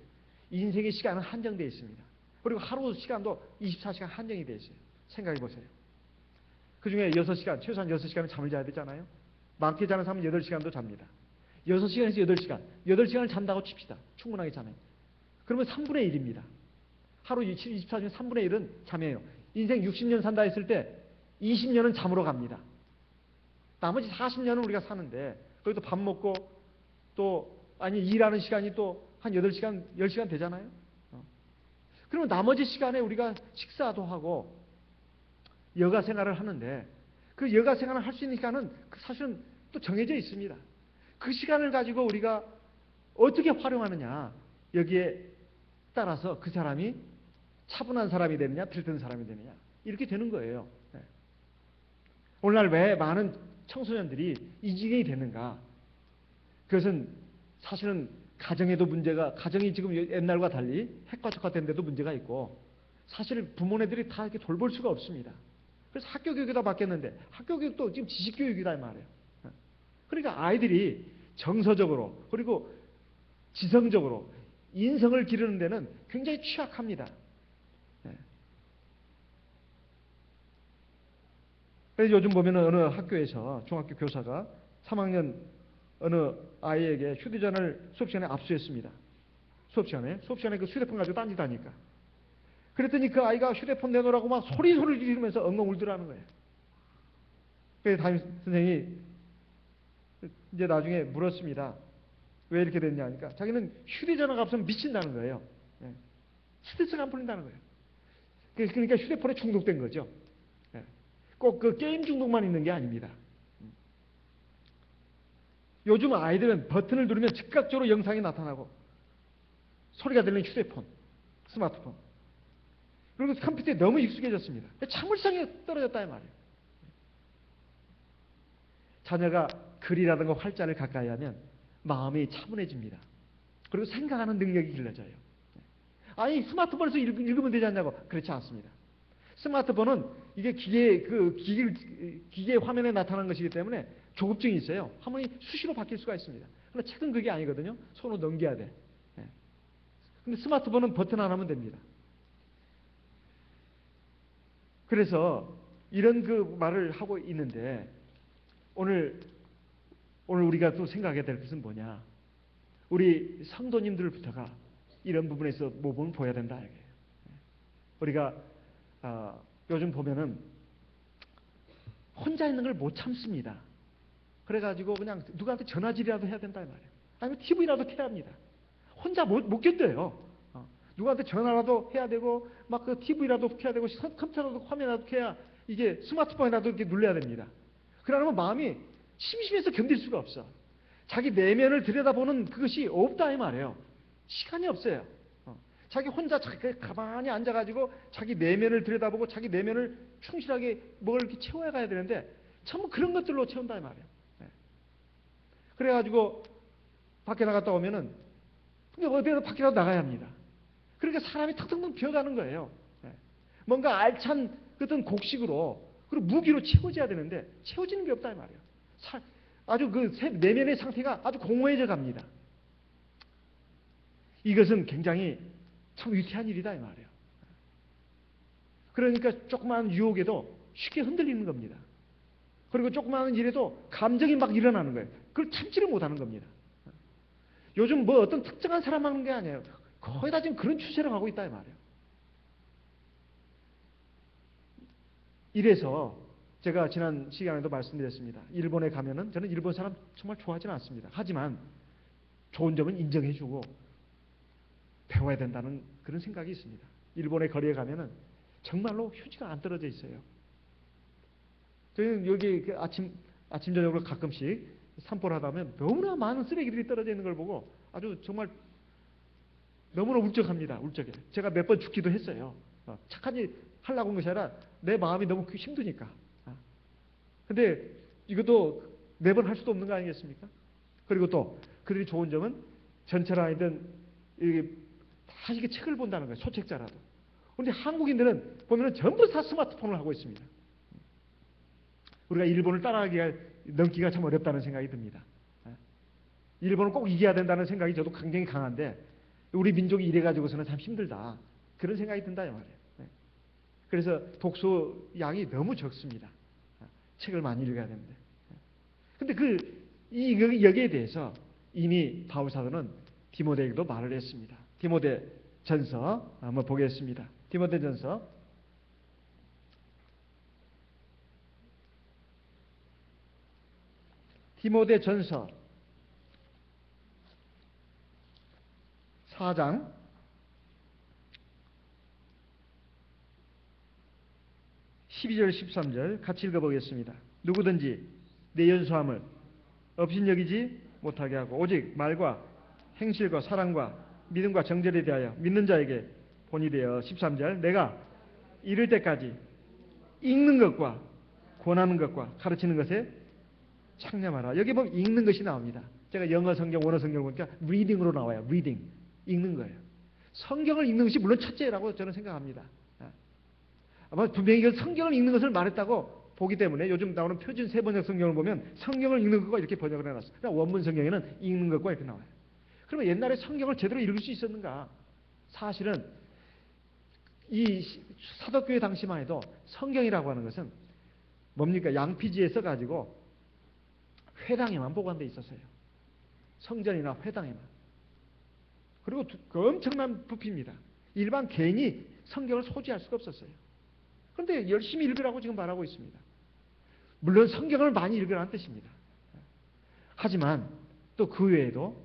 인생의 시간은 한정되어 있습니다. 그리고 하루 시간도 24시간 한정이 되어 있어요. 생각해 보세요. 그중에 6시간, 최소한 6시간은 잠을 자야 되잖아요. 많게 자는 사람은 8시간도 잡니다. 6시간에서 8시간, 8시간을 잔다고 칩시다. 충분하게 자면. 그러면 3분의 1입니다. 하루 24시간 3분의 1은 잠이에요. 인생 60년 산다 했을 때 20년은 잠으로 갑니다. 나머지 40년은 우리가 사는데 거기도 밥 먹고 또 일하는 시간이 또 한 8시간, 10시간 되잖아요. 그러면 나머지 시간에 우리가 식사도 하고 여가 생활을 하는데 그 여가 생활을 할 수 있는 시간은 사실은 또 정해져 있습니다. 그 시간을 가지고 우리가 어떻게 활용하느냐 여기에 따라서 그 사람이 차분한 사람이 되느냐 들뜬 사람이 되느냐 이렇게 되는 거예요. 오늘날 왜 많은 청소년들이 이 지경이 됐는가? 그것은 사실은 가정에도 문제가, 가정이 지금 옛날과 달리 핵가족화된 데도 문제가 있고, 사실 부모네들이 다 이렇게 돌볼 수가 없습니다. 그래서 학교 교육이 다 바뀌었는데, 학교 교육도 지금 지식 교육이다 이 말이에요. 그러니까 아이들이 정서적으로 그리고 지성적으로 인성을 기르는 데는 굉장히 취약합니다. 그래서 요즘 보면 어느 학교에서 중학교 교사가 3학년 어느 아이에게 휴대전화를 수업 시간에 압수했습니다. 수업 시간에 그 휴대폰 가지고 딴짓하니까. 그랬더니 그 아이가 휴대폰 내놓으라고 막 소리를 지르면서 엉엉 울더라는 거예요. 그래서 담임 선생님이 이제 나중에 물었습니다. 왜 이렇게 됐냐 하니까 자기는 휴대전화가 없으면 미친다는 거예요. 스트레스가 안 풀린다는 거예요. 그러니까 휴대폰에 중독된 거죠. 꼭 그 게임 중독만 있는 게 아닙니다. 요즘 아이들은 버튼을 누르면 즉각적으로 영상이 나타나고 소리가 들리는 휴대폰, 스마트폰. 그리고 컴퓨터에 너무 익숙해졌습니다. 참을성이 떨어졌다 이 말이에요. 자녀가 글이라든가 활자를 가까이 하면 마음이 차분해집니다. 그리고 생각하는 능력이 길러져요. 아니 스마트폰에서 읽으면 되지 않냐고. 그렇지 않습니다. 스마트폰은 이게 기계 화면에 나타나는 것이기 때문에 조급증이 있어요. 화면이 수시로 바뀔 수가 있습니다. 그러나 책은 그게 아니거든요. 손으로 넘겨야 돼. 근데 스마트폰은 버튼 안 하면 됩니다. 그래서 이런 그 말을 하고 있는데 오늘 우리가 또 생각해야 될 것은 뭐냐? 우리 성도님들부터가 이런 부분에서 모범을 보여야 된다. 우리가 요즘 보면은 혼자 있는 걸 못 참습니다. 그래가지고 그냥 누구한테 전화질이라도 해야 된다 이 말이에요. 아니면 TV라도 켜야 합니다. 혼자 못 견뎌요. 누구한테 전화라도 해야 되고 막 그 TV라도 켜야 되고 컴퓨터라도 화면이라도 켜야 이게 스마트폰이라도 이렇게 눌러야 됩니다. 그러면 마음이 심심해서 견딜 수가 없어. 자기 내면을 들여다보는 그것이 없다 이 말이에요. 시간이 없어요. 자기 혼자 가만히 앉아가지고 자기 내면을 들여다보고 자기 내면을 충실하게 뭘 이렇게 채워야 가야 되는데 전부 그런 것들로 채운다 이 말이에요. 그래가지고 밖에 나갔다 오면은 어디에도 밖에라도 나가야 합니다. 그러니까 사람이 턱턱 비어가는 거예요. 뭔가 알찬 어떤 곡식으로 그리고 무기로 채워져야 되는데 채워지는 게 없다 이 말이에요. 아주 그 내면의 상태가 아주 공허해져 갑니다. 이것은 굉장히 참 위태한 일이다 이 말이에요. 그러니까 조그마한 유혹에도 쉽게 흔들리는 겁니다. 그리고 조그마한 일에도 감정이 막 일어나는 거예요. 그걸 참지를 못하는 겁니다. 요즘 뭐 어떤 특정한 사람 하는 게 아니에요. 거의 다 지금 그런 추세로 가고 있다 이 말이에요. 이래서 제가 지난 시간에도 말씀드렸습니다. 일본에 가면은 저는 일본 사람 정말 좋아하지는 않습니다. 하지만 좋은 점은 인정해주고 배워야 된다는 그런 생각이 있습니다. 일본의 거리에 가면은 정말로 휴지가 안 떨어져 있어요. 저희는 여기 아침 저녁으로 가끔씩 산보를 하다 보면 너무나 많은 쓰레기들이 떨어져 있는 걸 보고 아주 정말 너무나 울적합니다. 울적해. 제가 몇 번 죽기도 했어요. 착한 일 하려고 한 것이 아니라 내 마음이 너무 힘드니까. 근데 이것도 매번 할 수도 없는 거 아니겠습니까? 그리고 또 그들이 좋은 점은 전철 안이든 다 이게 책을 본다는 거예요. 소책자라도. 그런데 한국인들은 보면은 전부 다 스마트폰을 하고 있습니다. 우리가 일본을 넘기가 참 어렵다는 생각이 듭니다. 일본을 꼭 이겨야 된다는 생각이 저도 굉장히 강한데 우리 민족이 이래가지고서는 참 힘들다. 그런 생각이 든다 이 말이에요. 그래서 독서 양이 너무 적습니다. 책을 많이 읽어야 되는데. 근데 여기에 대해서 이미 바울 사도는 디모데에게도 말을 했습니다. 디모데 전서 한번 보겠습니다. 디모데 전서 4장 12절 13절 같이 읽어보겠습니다. 누구든지 내 연소함을 업신여기지 못하게 하고 오직 말과 행실과 사랑과 믿음과 정절에 대하여 믿는 자에게 본이 되어 13절 내가 이를 때까지 읽는 것과 권하는 것과 가르치는 것에 창념하라. 여기 보면 읽는 것이 나옵니다. 제가 영어 성경, 원어 성경을 보니까 reading으로 나와요. reading. 읽는 거예요. 성경을 읽는 것이 물론 첫째라고 저는 생각합니다. 아마 분명히 성경을 읽는 것을 말했다고 보기 때문에 요즘 나오는 표준 세번역 성경을 보면 성경을 읽는 것과 이렇게 번역을 해놨어요. 그러니까 원문 성경에는 읽는 것과 이렇게 나와요. 그러면 옛날에 성경을 제대로 읽을 수 있었는가? 사실은 이 사도교회 당시만 해도 성경이라고 하는 것은 뭡니까? 양피지에 써가지고 회당에만 보관되어 있었어요. 성전이나 회당에만. 그리고 그 엄청난 부피입니다. 일반 개인이 성경을 소지할 수가 없었어요. 그런데 열심히 읽으라고 지금 말하고 있습니다. 물론 성경을 많이 읽으라는 뜻입니다. 하지만 또 그 외에도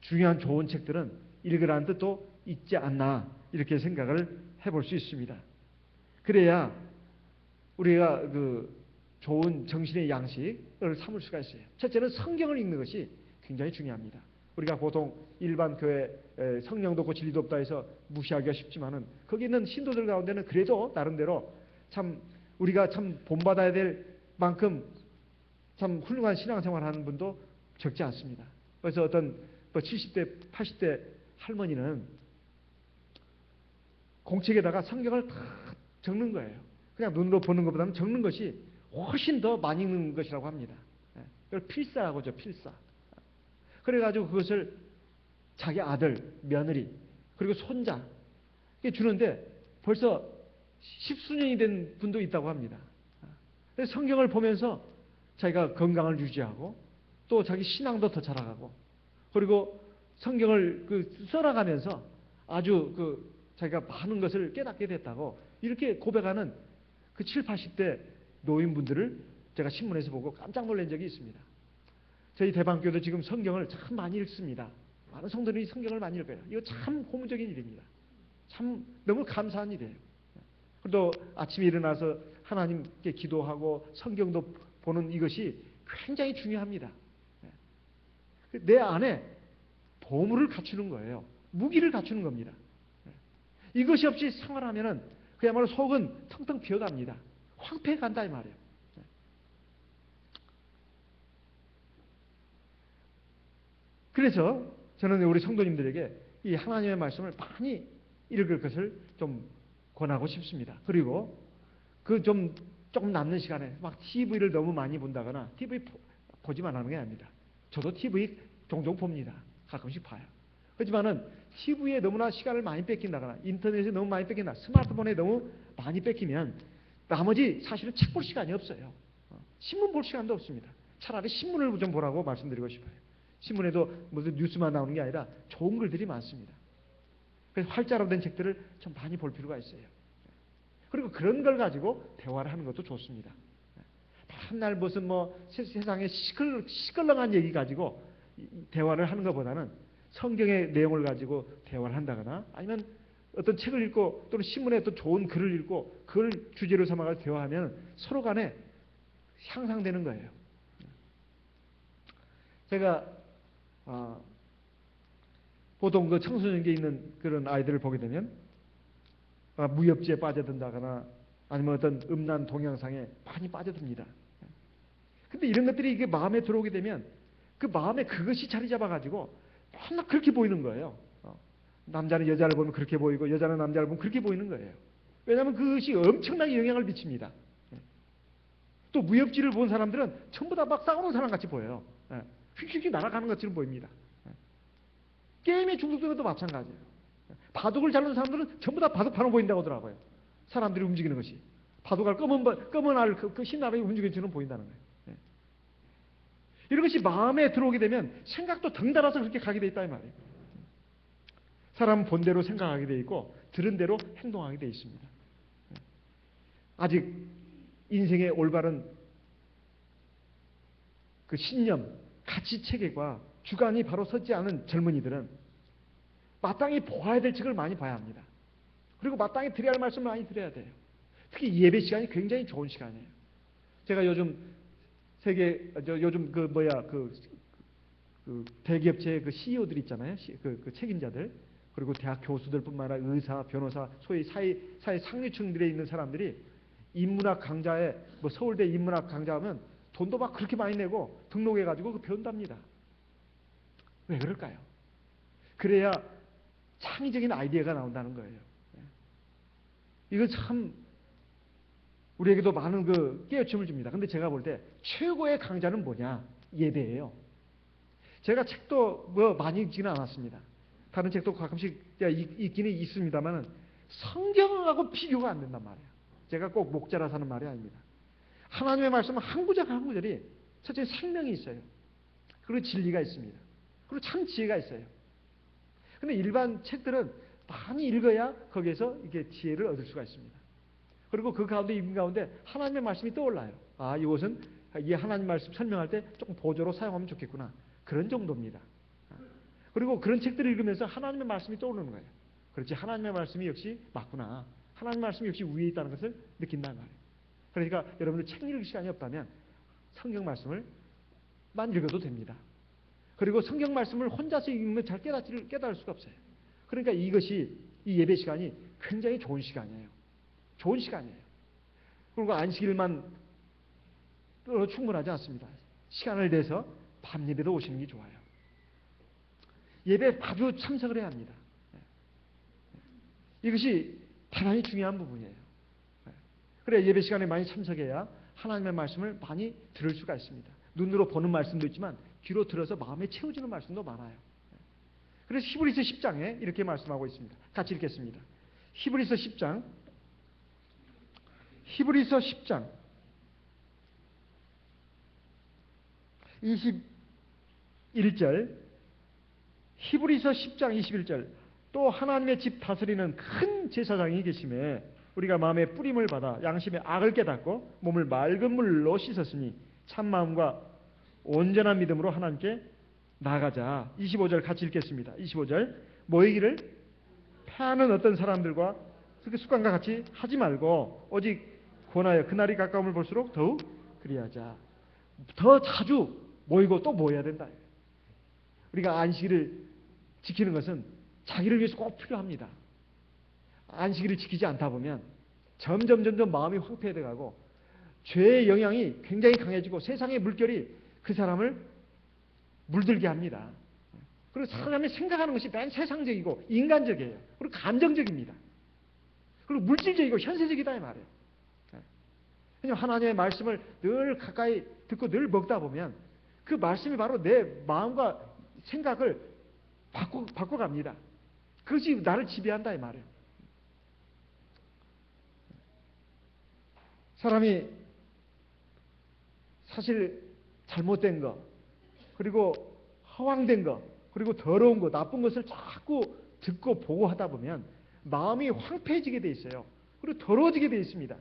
중요한 좋은 책들은 읽으라는 뜻도 있지 않나 이렇게 생각을 해볼 수 있습니다. 그래야 우리가 그 좋은 정신의 양식을 삼을 수가 있어요. 첫째는 성경을 읽는 것이 굉장히 중요합니다. 우리가 보통 일반 교회 성령도 없고 진리도 없다 해서 무시하기가 쉽지만은 거기 있는 신도들 가운데는 그래도 나름대로 참 우리가 참 본받아야 될 만큼 참 훌륭한 신앙생활 하는 분도 적지 않습니다. 그래서 어떤 70대, 80대 할머니는 공책에다가 성경을 다 적는 거예요. 그냥 눈으로 보는 것보다는 적는 것이 훨씬 더 많이 읽는 것이라고 합니다. 그걸 필사라고 하죠. 필사. 그래가지고 그것을 자기 아들, 며느리, 그리고 손자 주는데 벌써 10수년이 된 분도 있다고 합니다. 성경을 보면서 자기가 건강을 유지하고 또 자기 신앙도 더 자라가고 그리고 성경을 써나가면서 아주 자기가 많은 것을 깨닫게 됐다고 이렇게 고백하는 그 7, 80대 노인분들을 제가 신문에서 보고 깜짝 놀란 적이 있습니다. 저희 대방교도 지금 성경을 참 많이 읽습니다. 많은 성도들이 성경을 많이 읽어요. 이거 참 고무적인 일입니다. 참 너무 감사한 일이에요. 또 아침에 일어나서 하나님께 기도하고 성경도 보는 이것이 굉장히 중요합니다. 내 안에 보물을 갖추는 거예요. 무기를 갖추는 겁니다. 이것이 없이 생활하면은 그야말로 속은 텅텅 비어갑니다. 황폐해 간다 이 말이에요. 그래서 저는 우리 성도님들에게 이 하나님의 말씀을 많이 읽을 것을 좀 권하고 싶습니다. 그리고 조금 남는 시간에 막 TV를 너무 많이 본다거나 TV 보지만 하는 게 아닙니다. 저도 TV 종종 봅니다. 가끔씩 봐요. 하지만은 TV에 너무나 시간을 많이 뺏긴다거나 인터넷에 너무 많이 뺏긴다, 스마트폰에 너무 많이 뺏기면 나머지 사실은 책 볼 시간이 없어요. 신문 볼 시간도 없습니다. 차라리 신문을 좀 보라고 말씀드리고 싶어요. 신문에도 무슨 뉴스만 나오는 게 아니라 좋은 글들이 많습니다. 그래서 활자로 된 책들을 좀 많이 볼 필요가 있어요. 그리고 그런 걸 가지고 대화를 하는 것도 좋습니다. 한날 무슨 세상에 시끌렁한 얘기 가지고 대화를 하는 것보다는 성경의 내용을 가지고 대화를 한다거나 아니면 어떤 책을 읽고 또는 신문에 또 좋은 글을 읽고 그걸 주제로 삼아서 대화하면 서로 간에 향상되는 거예요. 제가 보통 그 청소년기에 있는 그런 아이들을 보게 되면 무협지에 빠져든다거나 아니면 어떤 음란 동영상에 많이 빠져듭니다. 근데 이런 것들이 이게 마음에 들어오게 되면 그 마음에 그것이 자리 잡아가지고 맨날 그렇게 보이는 거예요. 남자는 여자를 보면 그렇게 보이고 여자는 남자를 보면 그렇게 보이는 거예요. 왜냐하면 그것이 엄청나게 영향을 미칩니다. 또 무협지를 본 사람들은 전부 다 막 싸우는 사람 같이 보여요. 휙휙 날아가는 것처럼 보입니다. 게임에 중독된 것도 마찬가지예요. 바둑을 잘 놓는 사람들은 전부 다 바둑판으로 보인다고 하더라고요. 사람들이 움직이는 것이. 바둑알 검은 알 그 흰알이 움직이는 것처럼 보인다는 거예요. 이런 것이 마음에 들어오게 되면 생각도 덩달아서 그렇게 가게 돼 있다 이 말이에요. 사람은 본 대로 생각하게 돼 있고 들은 대로 행동하게 돼 있습니다. 아직 인생의 올바른 그 신념, 가치 체계과 주관이 바로 서지 않은 젊은이들은 마땅히 보아야 될 책을 많이 봐야 합니다. 그리고 마땅히 드려야 할 말씀을 많이 드려야 돼요. 특히 예배 시간이 굉장히 좋은 시간이에요. 제가 요즘 대기업체 그 CEO들 있잖아요. 그 책임자들 그리고 대학 교수들뿐만 아니라 의사, 변호사, 소위 사회 상류층들에 있는 사람들이 인문학 강좌에 뭐 서울대 인문학 강좌하면 돈도 막 그렇게 많이 내고 등록해가지고 그 배운답니다. 왜 그럴까요? 그래야 창의적인 아이디어가 나온다는 거예요. 이거 참 우리에게도 많은 그 깨우침을 줍니다. 근데 제가 볼 때 최고의 강좌는 뭐냐? 예배예요. 제가 책도 뭐 많이 읽지는 않았습니다. 다른 책도 가끔씩 있기는 있습니다만 성경하고 비교가 안 된단 말이에요. 제가 꼭 목자라서 하는 말이 아닙니다. 하나님의 말씀은 한 구절 한 구절이 첫째 생명이 있어요. 그리고 진리가 있습니다. 그리고 참 지혜가 있어요. 근데 일반 책들은 많이 읽어야 거기에서 이게 지혜를 얻을 수가 있습니다. 그리고 그 가운데 읽은 가운데 하나님의 말씀이 떠올라요. 아, 이것은 이 하나님 말씀 설명할 때 조금 보조로 사용하면 좋겠구나. 그런 정도입니다. 그리고 그런 책들을 읽으면서 하나님의 말씀이 떠오르는 거예요. 그렇지, 하나님의 말씀이 역시 맞구나. 하나님의 말씀이 역시 위에 있다는 것을 느낀다는 말이에요. 그러니까 여러분들 책 읽을 시간이 없다면 성경 말씀을 만 읽어도 됩니다. 그리고 성경 말씀을 혼자서 읽으면 잘 깨달을 수가 없어요. 그러니까 이것이 이 예배 시간이 굉장히 좋은 시간이에요. 좋은 시간이에요. 그리고 안식일만 충분하지 않습니다. 시간을 내서 밤 예배도 오시는 게 좋아요. 예배에 자주 참석을 해야 합니다. 이것이 대단히 중요한 부분이에요. 그래 예배 시간에 많이 참석해야 하나님의 말씀을 많이 들을 수가 있습니다. 눈으로 보는 말씀도 있지만 귀로 들어서 마음에 채워지는 말씀도 많아요. 그래서 히브리서 10장에 이렇게 말씀하고 있습니다. 같이 읽겠습니다. 히브리서 10장 21절 히브리서 10장 21절 또 하나님의 집 다스리는 큰 제사장이 계심에 우리가 마음의 뿌림을 받아 양심의 악을 깨닫고 몸을 맑은 물로 씻었으니 참 마음과 온전한 믿음으로 하나님께 나아가자. 25절 같이 읽겠습니다. 25절 모이기를 패하는 어떤 사람들과 그 습관과 같이 하지 말고 오직 권하여 그날이 가까움을 볼수록 더욱 그리하자. 더 자주 모이고 또 모여야 된다. 우리가 안식일을 지키는 것은 자기를 위해서 꼭 필요합니다. 안식일을 지키지 않다 보면 점점 마음이 황폐해져 가고 죄의 영향이 굉장히 강해지고 세상의 물결이 그 사람을 물들게 합니다. 그리고 사람이 생각하는 것이 맨 세상적이고 인간적이에요. 그리고 감정적입니다. 그리고 물질적이고 현세적이다 이 말이에요. 왜냐하면 하나님의 말씀을 늘 가까이 듣고 늘 먹다 보면 그 말씀이 바로 내 마음과 생각을 바꿔갑니다. 그것이 나를 지배한다 이 말이에요. 사람이 사실 잘못된 거, 그리고 허황된 거, 그리고 더러운 거, 나쁜 것을 자꾸 듣고 보고 하다 보면 마음이 황폐해지게 돼 있어요. 그리고 더러워지게 돼 있습니다.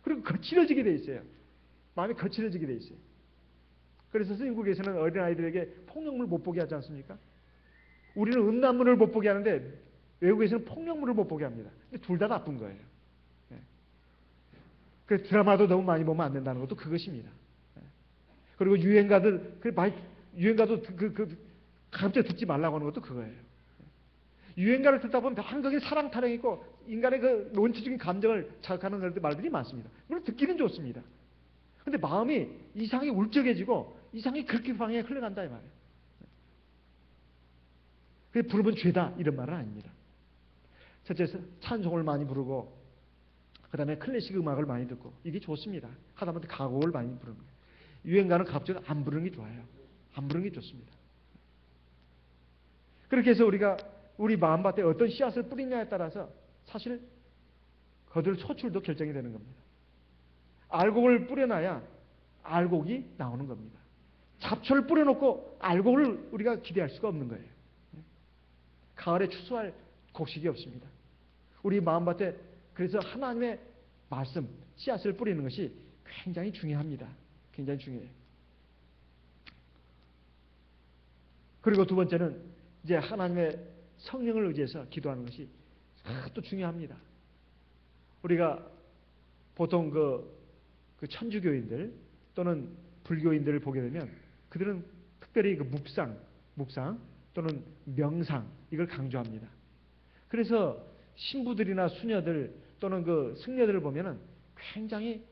그리고 거칠어지게 돼 있어요. 마음이 거칠어지게 돼 있어요. 그래서 선진국에서는 어린아이들에게 폭력물 못 보게 하지 않습니까? 우리는 음란물을 못 보게 하는데 외국에서는 폭력물을 못 보게 합니다. 근데 둘 다 나쁜 거예요. 그래서 드라마도 너무 많이 보면 안 된다는 것도 그것입니다. 그리고 유행가도 갑자기 듣지 말라고 하는 것도 그거예요. 유행가를 듣다 보면 한국의 사랑 타령이 있고 인간의 그 원초적인 감정을 자극하는 말들이 많습니다. 물론 듣기는 좋습니다. 근데 마음이 이상하게 울적해지고 이상하게 그렇게 방향에 흘러간다 이 말이에요. 그게 부르면 죄다 이런 말은 아닙니다. 첫째 찬송을 많이 부르고 그 다음에 클래식 음악을 많이 듣고 이게 좋습니다. 하다못해 가곡을 많이 부르는 거예요. 유행가는 갑자기 안 부르는 게 좋아요. 안 부르는 게 좋습니다. 그렇게 해서 우리가 우리 마음밭에 어떤 씨앗을 뿌리냐에 따라서 사실 거둘 소출도 결정이 되는 겁니다. 알곡을 뿌려놔야 알곡이 나오는 겁니다. 잡초를 뿌려놓고 알곡을 우리가 기대할 수가 없는 거예요. 가을에 추수할 곡식이 없습니다. 우리 마음밭에 그래서 하나님의 말씀, 씨앗을 뿌리는 것이 굉장히 중요합니다. 굉장히 중요해요. 그리고 두 번째는 이제 하나님의 성령을 의지해서 기도하는 것이 또 중요합니다. 우리가 보통 그 천주교인들 또는 불교인들을 보게 되면 그들은 특별히 그 묵상 또는 명상 이걸 강조합니다. 그래서 신부들이나 수녀들 또는 그 승려들을 보면은 굉장히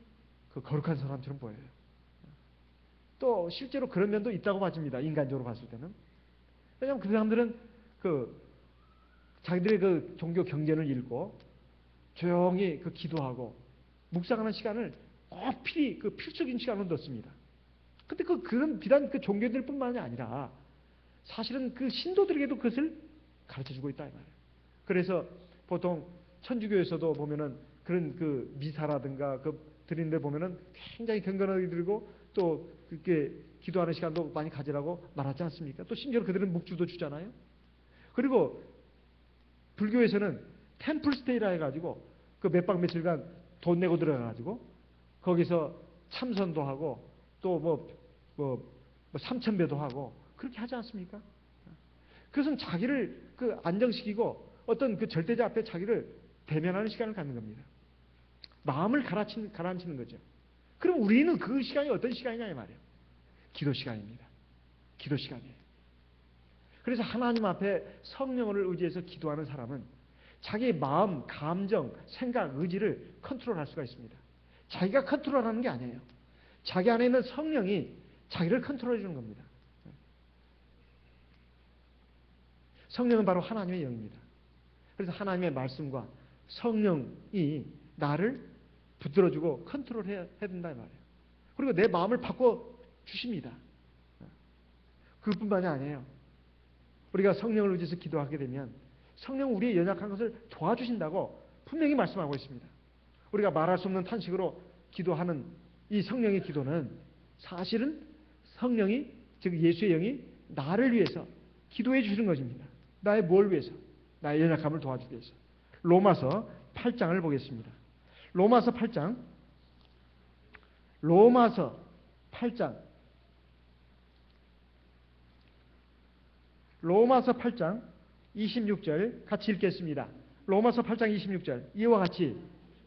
그 거룩한 사람처럼 보여요. 또 실제로 그런 면도 있다고 봐집니다. 인간적으로 봤을 때는. 왜냐하면 그 사람들은 자기들의 그 종교 경전을 읽고 조용히 기도하고 묵상하는 시간을 꼭 필수적인 시간으로 넣습니다. 근데 그런 비단 종교들뿐만이 아니라 사실은 그 신도들에게도 그것을 가르쳐 주고 있다 이 말이에요. 그래서 보통 천주교에서도 보면은 그런 미사라든가 드리는 데 보면은 굉장히 경건하게 드리고 또 그렇게 기도하는 시간도 많이 가지라고 말하지 않습니까? 또 심지어 그들은 묵주도 주잖아요. 그리고 불교에서는 템플스테이라 해가지고 몇 박 며칠간 돈 내고 들어가가지고 거기서 참선도 하고 또 3,000배도 하고 그렇게 하지 않습니까? 그것은 자기를 안정시키고 어떤 절대자 앞에 자기를 대면하는 시간을 갖는 겁니다. 마음을 가라앉히는 거죠. 그럼 우리는 그 시간이 어떤 시간이냐 이 말이에요. 기도 시간입니다. 기도 시간이에요. 그래서 하나님 앞에 성령을 의지해서 기도하는 사람은 자기의 마음, 감정, 생각, 의지를 컨트롤할 수가 있습니다. 자기가 컨트롤하는 게 아니에요. 자기 안에 있는 성령이 자기를 컨트롤해 주는 겁니다. 성령은 바로 하나님의 영입니다. 그래서 하나님의 말씀과 성령이 나를 붙들어주고 컨트롤해야 된다 이 말이에요. 그리고 내 마음을 바꿔 주십니다. 그것뿐만이 아니에요. 우리가 성령을 의지해서 기도하게 되면 성령은 우리의 연약한 것을 도와주신다고 분명히 말씀하고 있습니다. 우리가 말할 수 없는 탄식으로 기도하는 이 성령의 기도는 사실은 성령이, 즉 예수의 영이 나를 위해서 기도해 주시는 것입니다. 나의 뭘 위해서? 나의 연약함을 도와주기 위해서. 로마서 8장을 보겠습니다. 로마서 8장 26절 같이 읽겠습니다. 로마서 8장 26절 이와 같이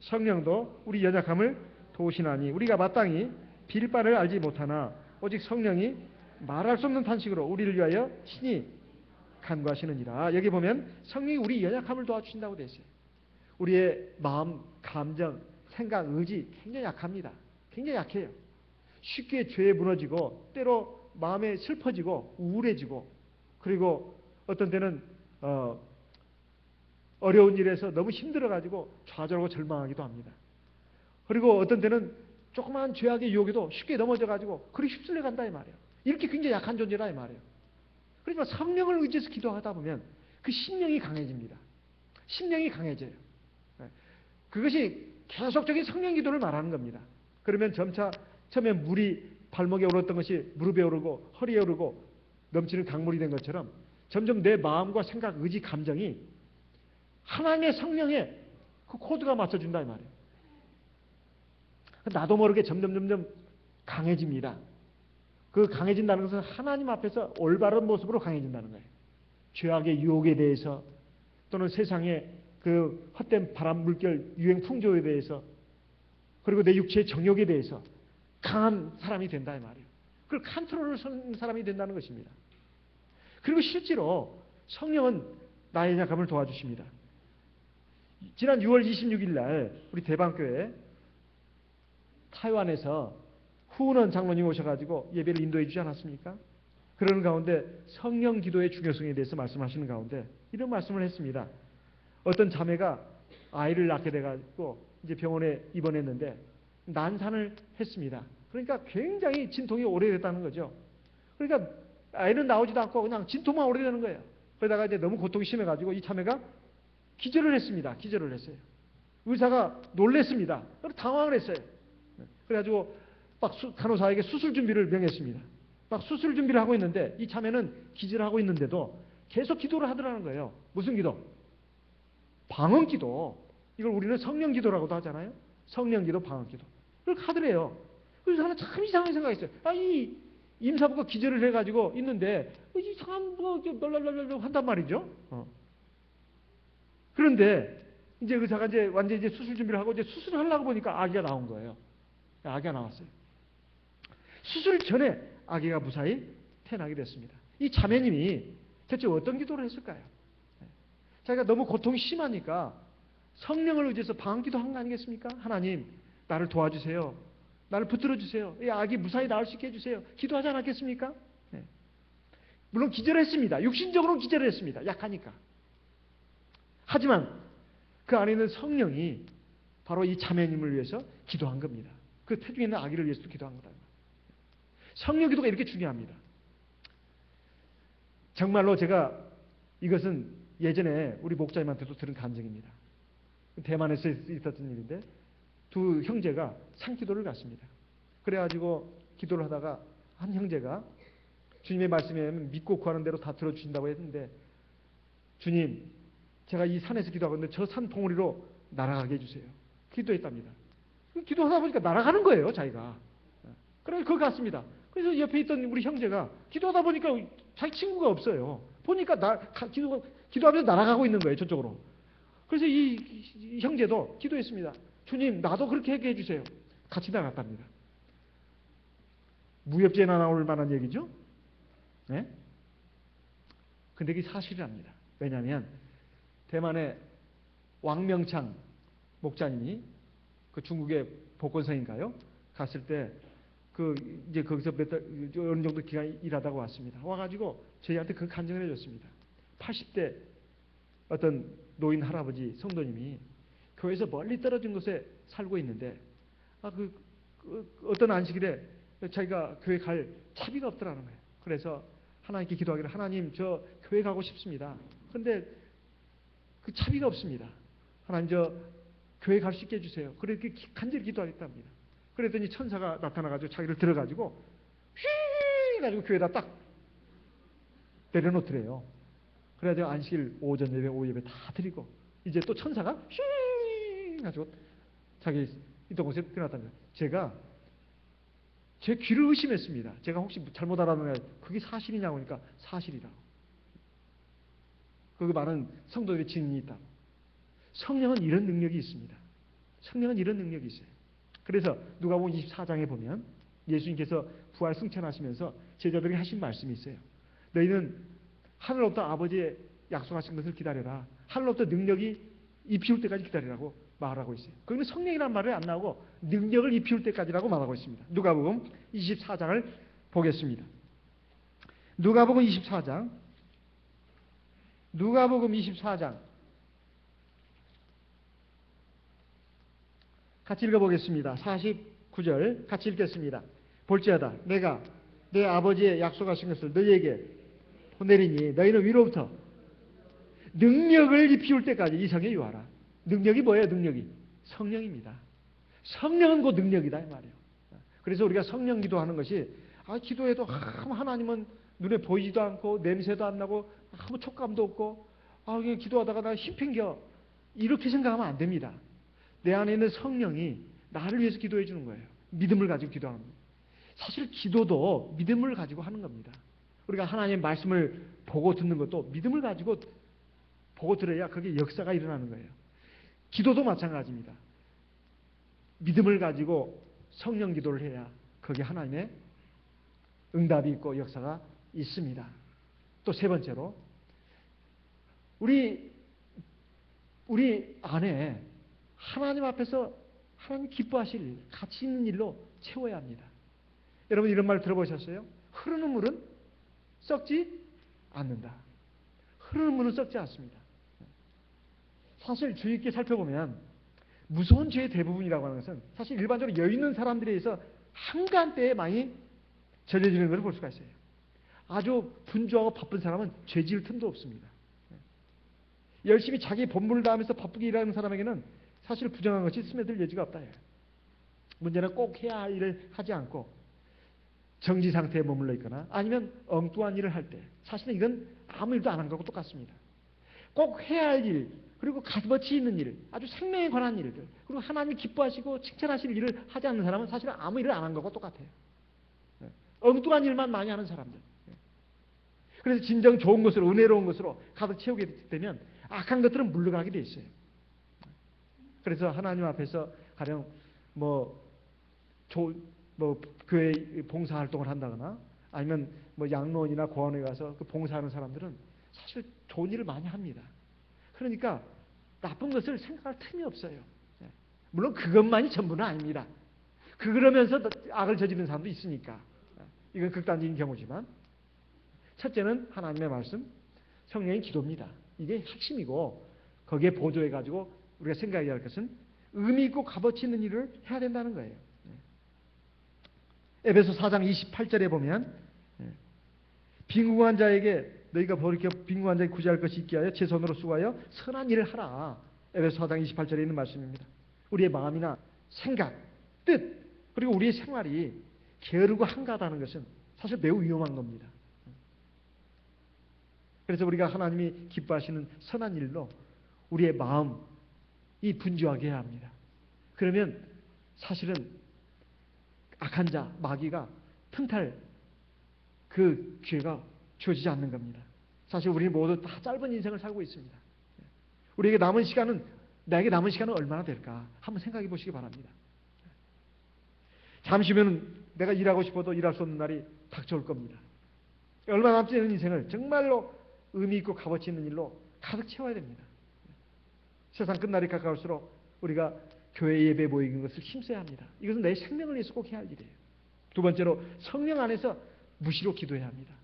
성령도 우리 연약함을 도우시나니 우리가 마땅히 빌 바를 알지 못하나 오직 성령이 말할 수 없는 탄식으로 우리를 위하여 친히 간구하시느니라. 여기 보면 성령이 우리 연약함을 도와주신다고 되어 있어요. 우리의 마음, 감정, 생각, 의지 굉장히 약합니다. 굉장히 약해요. 쉽게 죄에 무너지고 때로 마음에 슬퍼지고 우울해지고 그리고 어떤 때는 어려운 일에서 너무 힘들어가지고 좌절하고 절망하기도 합니다. 그리고 어떤 때는 조그마한 죄악의 유혹에도 쉽게 넘어져가지고 그리 휩쓸려 간다 이 말이에요. 이렇게 굉장히 약한 존재라 이 말이에요. 그러니까 성령을 의지해서 기도하다 보면 그 심령이 강해집니다. 심령이 강해져요. 그것이 계속적인 성령 기도를 말하는 겁니다. 그러면 점차 처음에 물이 발목에 오르던 것이 무릎에 오르고 허리에 오르고 넘치는 강물이 된 것처럼 점점 내 마음과 생각, 의지, 감정이 하나님의 성령에 그 코드가 맞춰준다 이 말이에요. 나도 모르게 점점 강해집니다. 그 강해진다는 것은 하나님 앞에서 올바른 모습으로 강해진다는 거예요. 죄악의 유혹에 대해서 또는 세상의 그 헛된 바람, 물결, 유행, 풍조에 대해서 그리고 내 육체의 정욕에 대해서 강한 사람이 된다 이 말이에요. 그걸 컨트롤을 쓰는 사람이 된다는 것입니다. 그리고 실제로 성령은 나의 연약함을 도와주십니다. 지난 6월 26일 날 우리 대방교회 타이완에서 후은 장로님 오셔가지고 예배를 인도해 주지 않았습니까? 그러는 가운데 성령 기도의 중요성에 대해서 말씀하시는 가운데 이런 말씀을 했습니다. 어떤 자매가 아이를 낳게 돼가지고 이제 병원에 입원했는데 난산을 했습니다. 그러니까 굉장히 진통이 오래됐다는 거죠. 그러니까 아이는 나오지도 않고 그냥 진통만 오래되는 거예요. 그러다가 이제 너무 고통이 심해가지고 이 자매가 기절을 했습니다. 기절을 했어요. 의사가 놀랬습니다. 당황을 했어요. 그래가지고 막 간호사에게 수술 준비를 명했습니다. 막 수술 준비를 하고 있는데 이 자매는 기절하고 있는데도 계속 기도를 하더라는 거예요. 무슨 기도? 방언 기도. 이걸 우리는 성령 기도라고도 하잖아요. 성령 기도, 방언 기도. 그걸 하더래요. 그래서 저는 참 이상한 생각이 있어요. 이 임사부가 기절을 해가지고 있는데 이상한 널널널널 한단 말이죠. 그런데 이제 의사가 이제 완전히 이제 수술 준비를 하고 이제 수술을 하려고 보니까 아기가 나온 거예요. 아기가 나왔어요. 수술 전에 아기가 무사히 태어나게 됐습니다. 이 자매님이 대체 어떤 기도를 했을까요? 자기가 너무 고통이 심하니까 성령을 의지해서 방언 기도한 거 아니겠습니까? 하나님, 나를 도와주세요. 나를 붙들어 주세요. 이 악이 무사히 나을 수 있게 해주세요. 기도하지 않았겠습니까? 네. 물론 기절했습니다. 육신적으로는 기절했습니다. 약하니까. 하지만 그 안에 있는 성령이 바로 이 자매님을 위해서 기도한 겁니다. 그 태중에 있는 아기를 위해서도 기도한 거다. 성령 기도가 이렇게 중요합니다. 정말로 제가 이것은 예전에 우리 목사님한테도 들은 감정입니다. 대만에서 있었던 일인데 두 형제가 상기도를 갔습니다. 그래가지고 기도를 하다가 한 형제가 주님의 말씀에 믿고 구하는 대로 다 들어주신다고 했는데 주님, 제가 이 산에서 기도하고 있는데 저 산 봉우리로 날아가게 해주세요. 기도했답니다. 기도하다 보니까 날아가는 거예요, 자기가. 그래서 그거 갔습니다. 그래서 옆에 있던 우리 형제가 기도하다 보니까 자기 친구가 없어요. 보니까 기도하면서 날아가고 있는 거예요, 저쪽으로. 그래서 이 형제도 기도했습니다. 주님, 나도 그렇게 하게 해주세요. 같이 나갔답니다. 무협지에나 나올 만한 얘기죠? 네? 근데 이게 사실이랍니다. 왜냐하면 대만의 왕명창 목사님이 그 중국의 복건성인가요? 갔을 때 이제 거기서 어느 정도 기간 일하다가 왔습니다. 와가지고 저희한테 그 간증을 해줬습니다. 80대 어떤 노인 할아버지 성도님이 교회에서 멀리 떨어진 곳에 살고 있는데 어떤 안식일에 자기가 교회 갈 차비가 없더라는 거예요. 그래서 하나님께 기도하기를 하나님 저 교회 가고 싶습니다. 그런데 그 차비가 없습니다. 하나님 저 교회 갈 수 있게 해주세요. 그렇게 간절히 기도하겠답니다. 그랬더니 천사가 나타나가지고 자기를 들어가지고 휘 해가지고 교회에다 딱 내려놓더래요. 그래가지고 안식일 오전 예배, 오후 예배 다 드리고 이제 또 천사가 휘 해가지고 자기 있던 곳에 들어놨답니다. 제가 제 귀를 의심했습니다. 제가 혹시 잘못 알았느냐 그게 사실이냐고 하니까 사실이라고. 거기 많은 성도들의 증인이 있다고. 성령은 이런 능력이 있습니다. 성령은 이런 능력이 있어요. 그래서 누가복음 24장에 보면 예수님께서 부활 승천하시면서 제자들에게 하신 말씀이 있어요. 너희는 하늘로부터 아버지의 약속하신 것을 기다려라. 하늘로부터 능력이 입히울 때까지 기다리라고 말하고 있어요. 거기는 성령이라는 말이 안 나오고 능력을 입히울 때까지라고 말하고 있습니다. 누가복음 24장을 보겠습니다. 누가복음 24장 같이 읽어보겠습니다. 49절 같이 읽겠습니다. 볼지어다 내가 내 아버지의 약속하신 것을 너희에게 보내리니 너희는 위로부터 능력을 입히울 때까지 이 성에 유하라. 능력이 뭐예요? 능력이 성령입니다. 성령은 곧 능력이다 이 말이에요. 그래서 우리가 성령 기도하는 것이 기도해도 하나님은 눈에 보이지도 않고 냄새도 안 나고 아무 촉감도 없고 그냥 기도하다가 나 힘팽겨 이렇게 생각하면 안 됩니다. 내 안에 있는 성령이 나를 위해서 기도해 주는 거예요. 믿음을 가지고 기도하는 거예요. 사실 기도도 믿음을 가지고 하는 겁니다. 우리가 하나님의 말씀을 보고 듣는 것도 믿음을 가지고 보고 들어야 그게 역사가 일어나는 거예요. 기도도 마찬가지입니다. 믿음을 가지고 성령 기도를 해야 거기에 하나님의 응답이 있고 역사가 있습니다. 또 세 번째로 우리 안에 하나님 앞에서 하나님 기뻐하실 일, 가치 있는 일로 채워야 합니다. 여러분 이런 말 들어보셨어요? 흐르는 물은 썩지 않는다. 흐르는 물은 썩지 않습니다. 사실 주의 깊게 살펴보면 무서운 죄의 대부분이라고 하는 것은 사실 일반적으로 여유 있는 사람들에 의해서 한간때에 많이 전해지는 것을 볼 수가 있어요. 아주 분주하고 바쁜 사람은 죄 지을 틈도 없습니다. 열심히 자기 본분을 다하면서 바쁘게 일하는 사람에게는 사실 부정한 것이 스며들 여지가 없다. 문제는 꼭 해야 할 일을 하지 않고 정지 상태에 머물러 있거나 아니면 엉뚱한 일을 할 때 사실은 이건 아무 일도 안 한 거하고 똑같습니다. 꼭 해야 할 일, 그리고 값어치 있는 일, 아주 생명에 관한 일들, 그리고 하나님이 기뻐하시고 칭찬하실 일을 하지 않는 사람은 사실은 아무 일을 안 한 거하고 똑같아요. 엉뚱한 일만 많이 하는 사람들. 그래서 진정 좋은 것으로, 은혜로운 것으로 가득 채우게 되면 악한 것들은 물러가게 돼 있어요. 그래서 하나님 앞에서 가령 교회 봉사활동을 한다거나 아니면 양로원이나 고아원에 가서 그 봉사하는 사람들은 사실 좋은 일을 많이 합니다. 그러니까 나쁜 것을 생각할 틈이 없어요. 물론 그것만이 전부는 아닙니다. 그러면서 악을 저지르는 사람도 있으니까. 이건 극단적인 경우지만, 첫째는 하나님의 말씀, 성령의 기도입니다. 이게 핵심이고, 거기에 보조해가지고 우리가 생각해야 할 것은 의미 있고 값어치 있는 일을 해야 된다는 거예요. 에베소 4장 28절에 보면 빈궁한 자에게 너희가 돌이켜 빈궁한 자에게 구제할 것이 있게 하여 제 손으로 수고하여 선한 일을 하라. 에베소 4장 28절에 있는 말씀입니다. 우리의 마음이나 생각, 뜻, 그리고 우리의 생활이 게으르고 한가하다는 것은 사실 매우 위험한 겁니다. 그래서 우리가 하나님이 기뻐하시는 선한 일로 우리의 마음이 분주하게 해야 합니다. 그러면 사실은 악한 자, 마귀가 틈탈 그 기회가 주어지지 않는 겁니다. 사실 우리는 모두 다 짧은 인생을 살고 있습니다. 우리에게 남은 시간은, 나에게 남은 시간은 얼마나 될까? 한번 생각해 보시기 바랍니다. 잠시 후면 내가 일하고 싶어도 일할 수 없는 날이 닥쳐올 겁니다. 얼마 남지 않은 인생을 정말로 의미 있고 값어치 있는 일로 가득 채워야 됩니다. 세상 끝날이 가까울수록 우리가 교회 예배 모이는 것을 힘써야 합니다. 이것은 내 생명을 위해서 꼭 해야 할 일이에요. 두 번째로 성령 안에서 무시로 기도해야 합니다.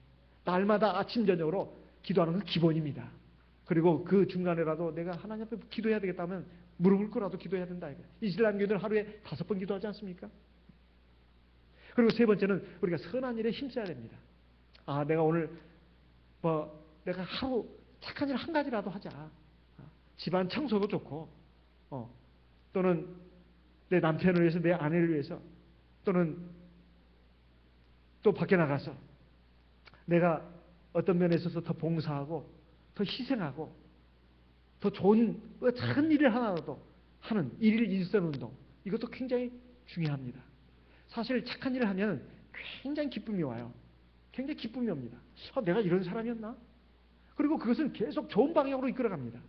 날마다 아침 저녁으로 기도하는 건 기본입니다. 그리고 그 중간에라도 내가 하나님 앞에 기도해야 되겠다면 무릎 꿇고라도 기도해야 된다. 이슬람교인들 하루에 5번 기도하지 않습니까? 그리고 세 번째는 우리가 선한 일에 힘써야 됩니다. 아, 내가 오늘 내가 하루 착한 일 한 가지라도 하자. 집안 청소도 좋고, 또는 내 남편을 위해서, 내 아내를 위해서, 또는 또 밖에 나가서 내가 어떤 면에 있어서 더 봉사하고, 더 희생하고, 더 좋은 작은 일을 하나라도 하는 일일 일선 운동, 이것도 굉장히 중요합니다. 사실 착한 일을 하면 굉장히 기쁨이 와요. 굉장히 기쁨이 옵니다. 내가 이런 사람이었나? 그리고 그것은 계속 좋은 방향으로 이끌어갑니다.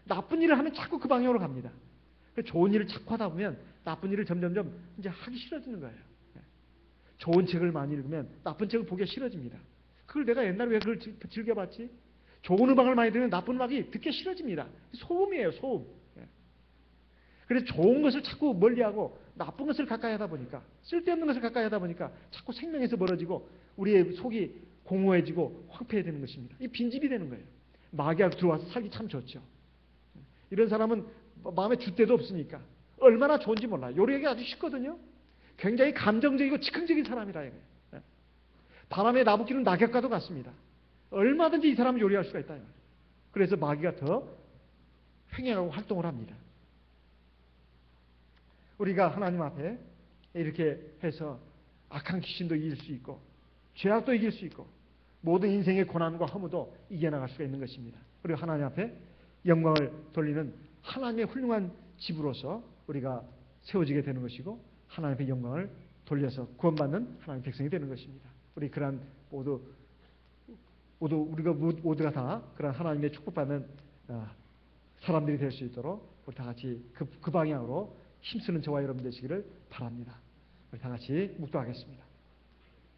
나쁜 일을 하면 자꾸 그 방향으로 갑니다. 좋은 일을 자꾸 하다 보면 나쁜 일을 점점점 이제 하기 싫어지는 거예요. 좋은 책을 많이 읽으면 나쁜 책을 보기가 싫어집니다. 그걸 내가 옛날에 왜 그걸 즐겨봤지? 좋은 음악을 많이 들으면 나쁜 음악이 듣기 싫어집니다. 소음이에요, 소음. 그래서 좋은 것을 자꾸 멀리하고 나쁜 것을 가까이 하다 보니까, 쓸데없는 것을 가까이 하다 보니까 자꾸 생명에서 멀어지고 우리의 속이 공허해지고 황폐해지는 것입니다. 이 빈집이 되는 거예요. 마귀가 들어와서 살기 참 좋죠. 이런 사람은 마음에 줏대도 없으니까 얼마나 좋은지 몰라요. 요리하기 아주 쉽거든요. 굉장히 감정적이고 즉흥적인 사람이라 이거예요. 바람에 나부끼는 낙엽과도 같습니다. 얼마든지 이 사람은 요리할 수가 있다. 그래서 마귀가 더 횡행하고 활동을 합니다. 우리가 하나님 앞에 이렇게 해서 악한 귀신도 이길 수 있고 죄악도 이길 수 있고 모든 인생의 고난과 허무도 이겨나갈 수가 있는 것입니다. 그리고 하나님 앞에 영광을 돌리는 하나님의 훌륭한 집으로서 우리가 세워지게 되는 것이고 하나님의 영광을 돌려서 구원받는 하나님의 백성이 되는 것입니다. 우리 그러한 우리가 모두가 다 그런 하나님의 축복받는 사람들이 될 수 있도록 우리 다 같이 그 방향으로 힘쓰는 저와 여러분 되시기를 바랍니다. 우리 다 같이 묵도하겠습니다.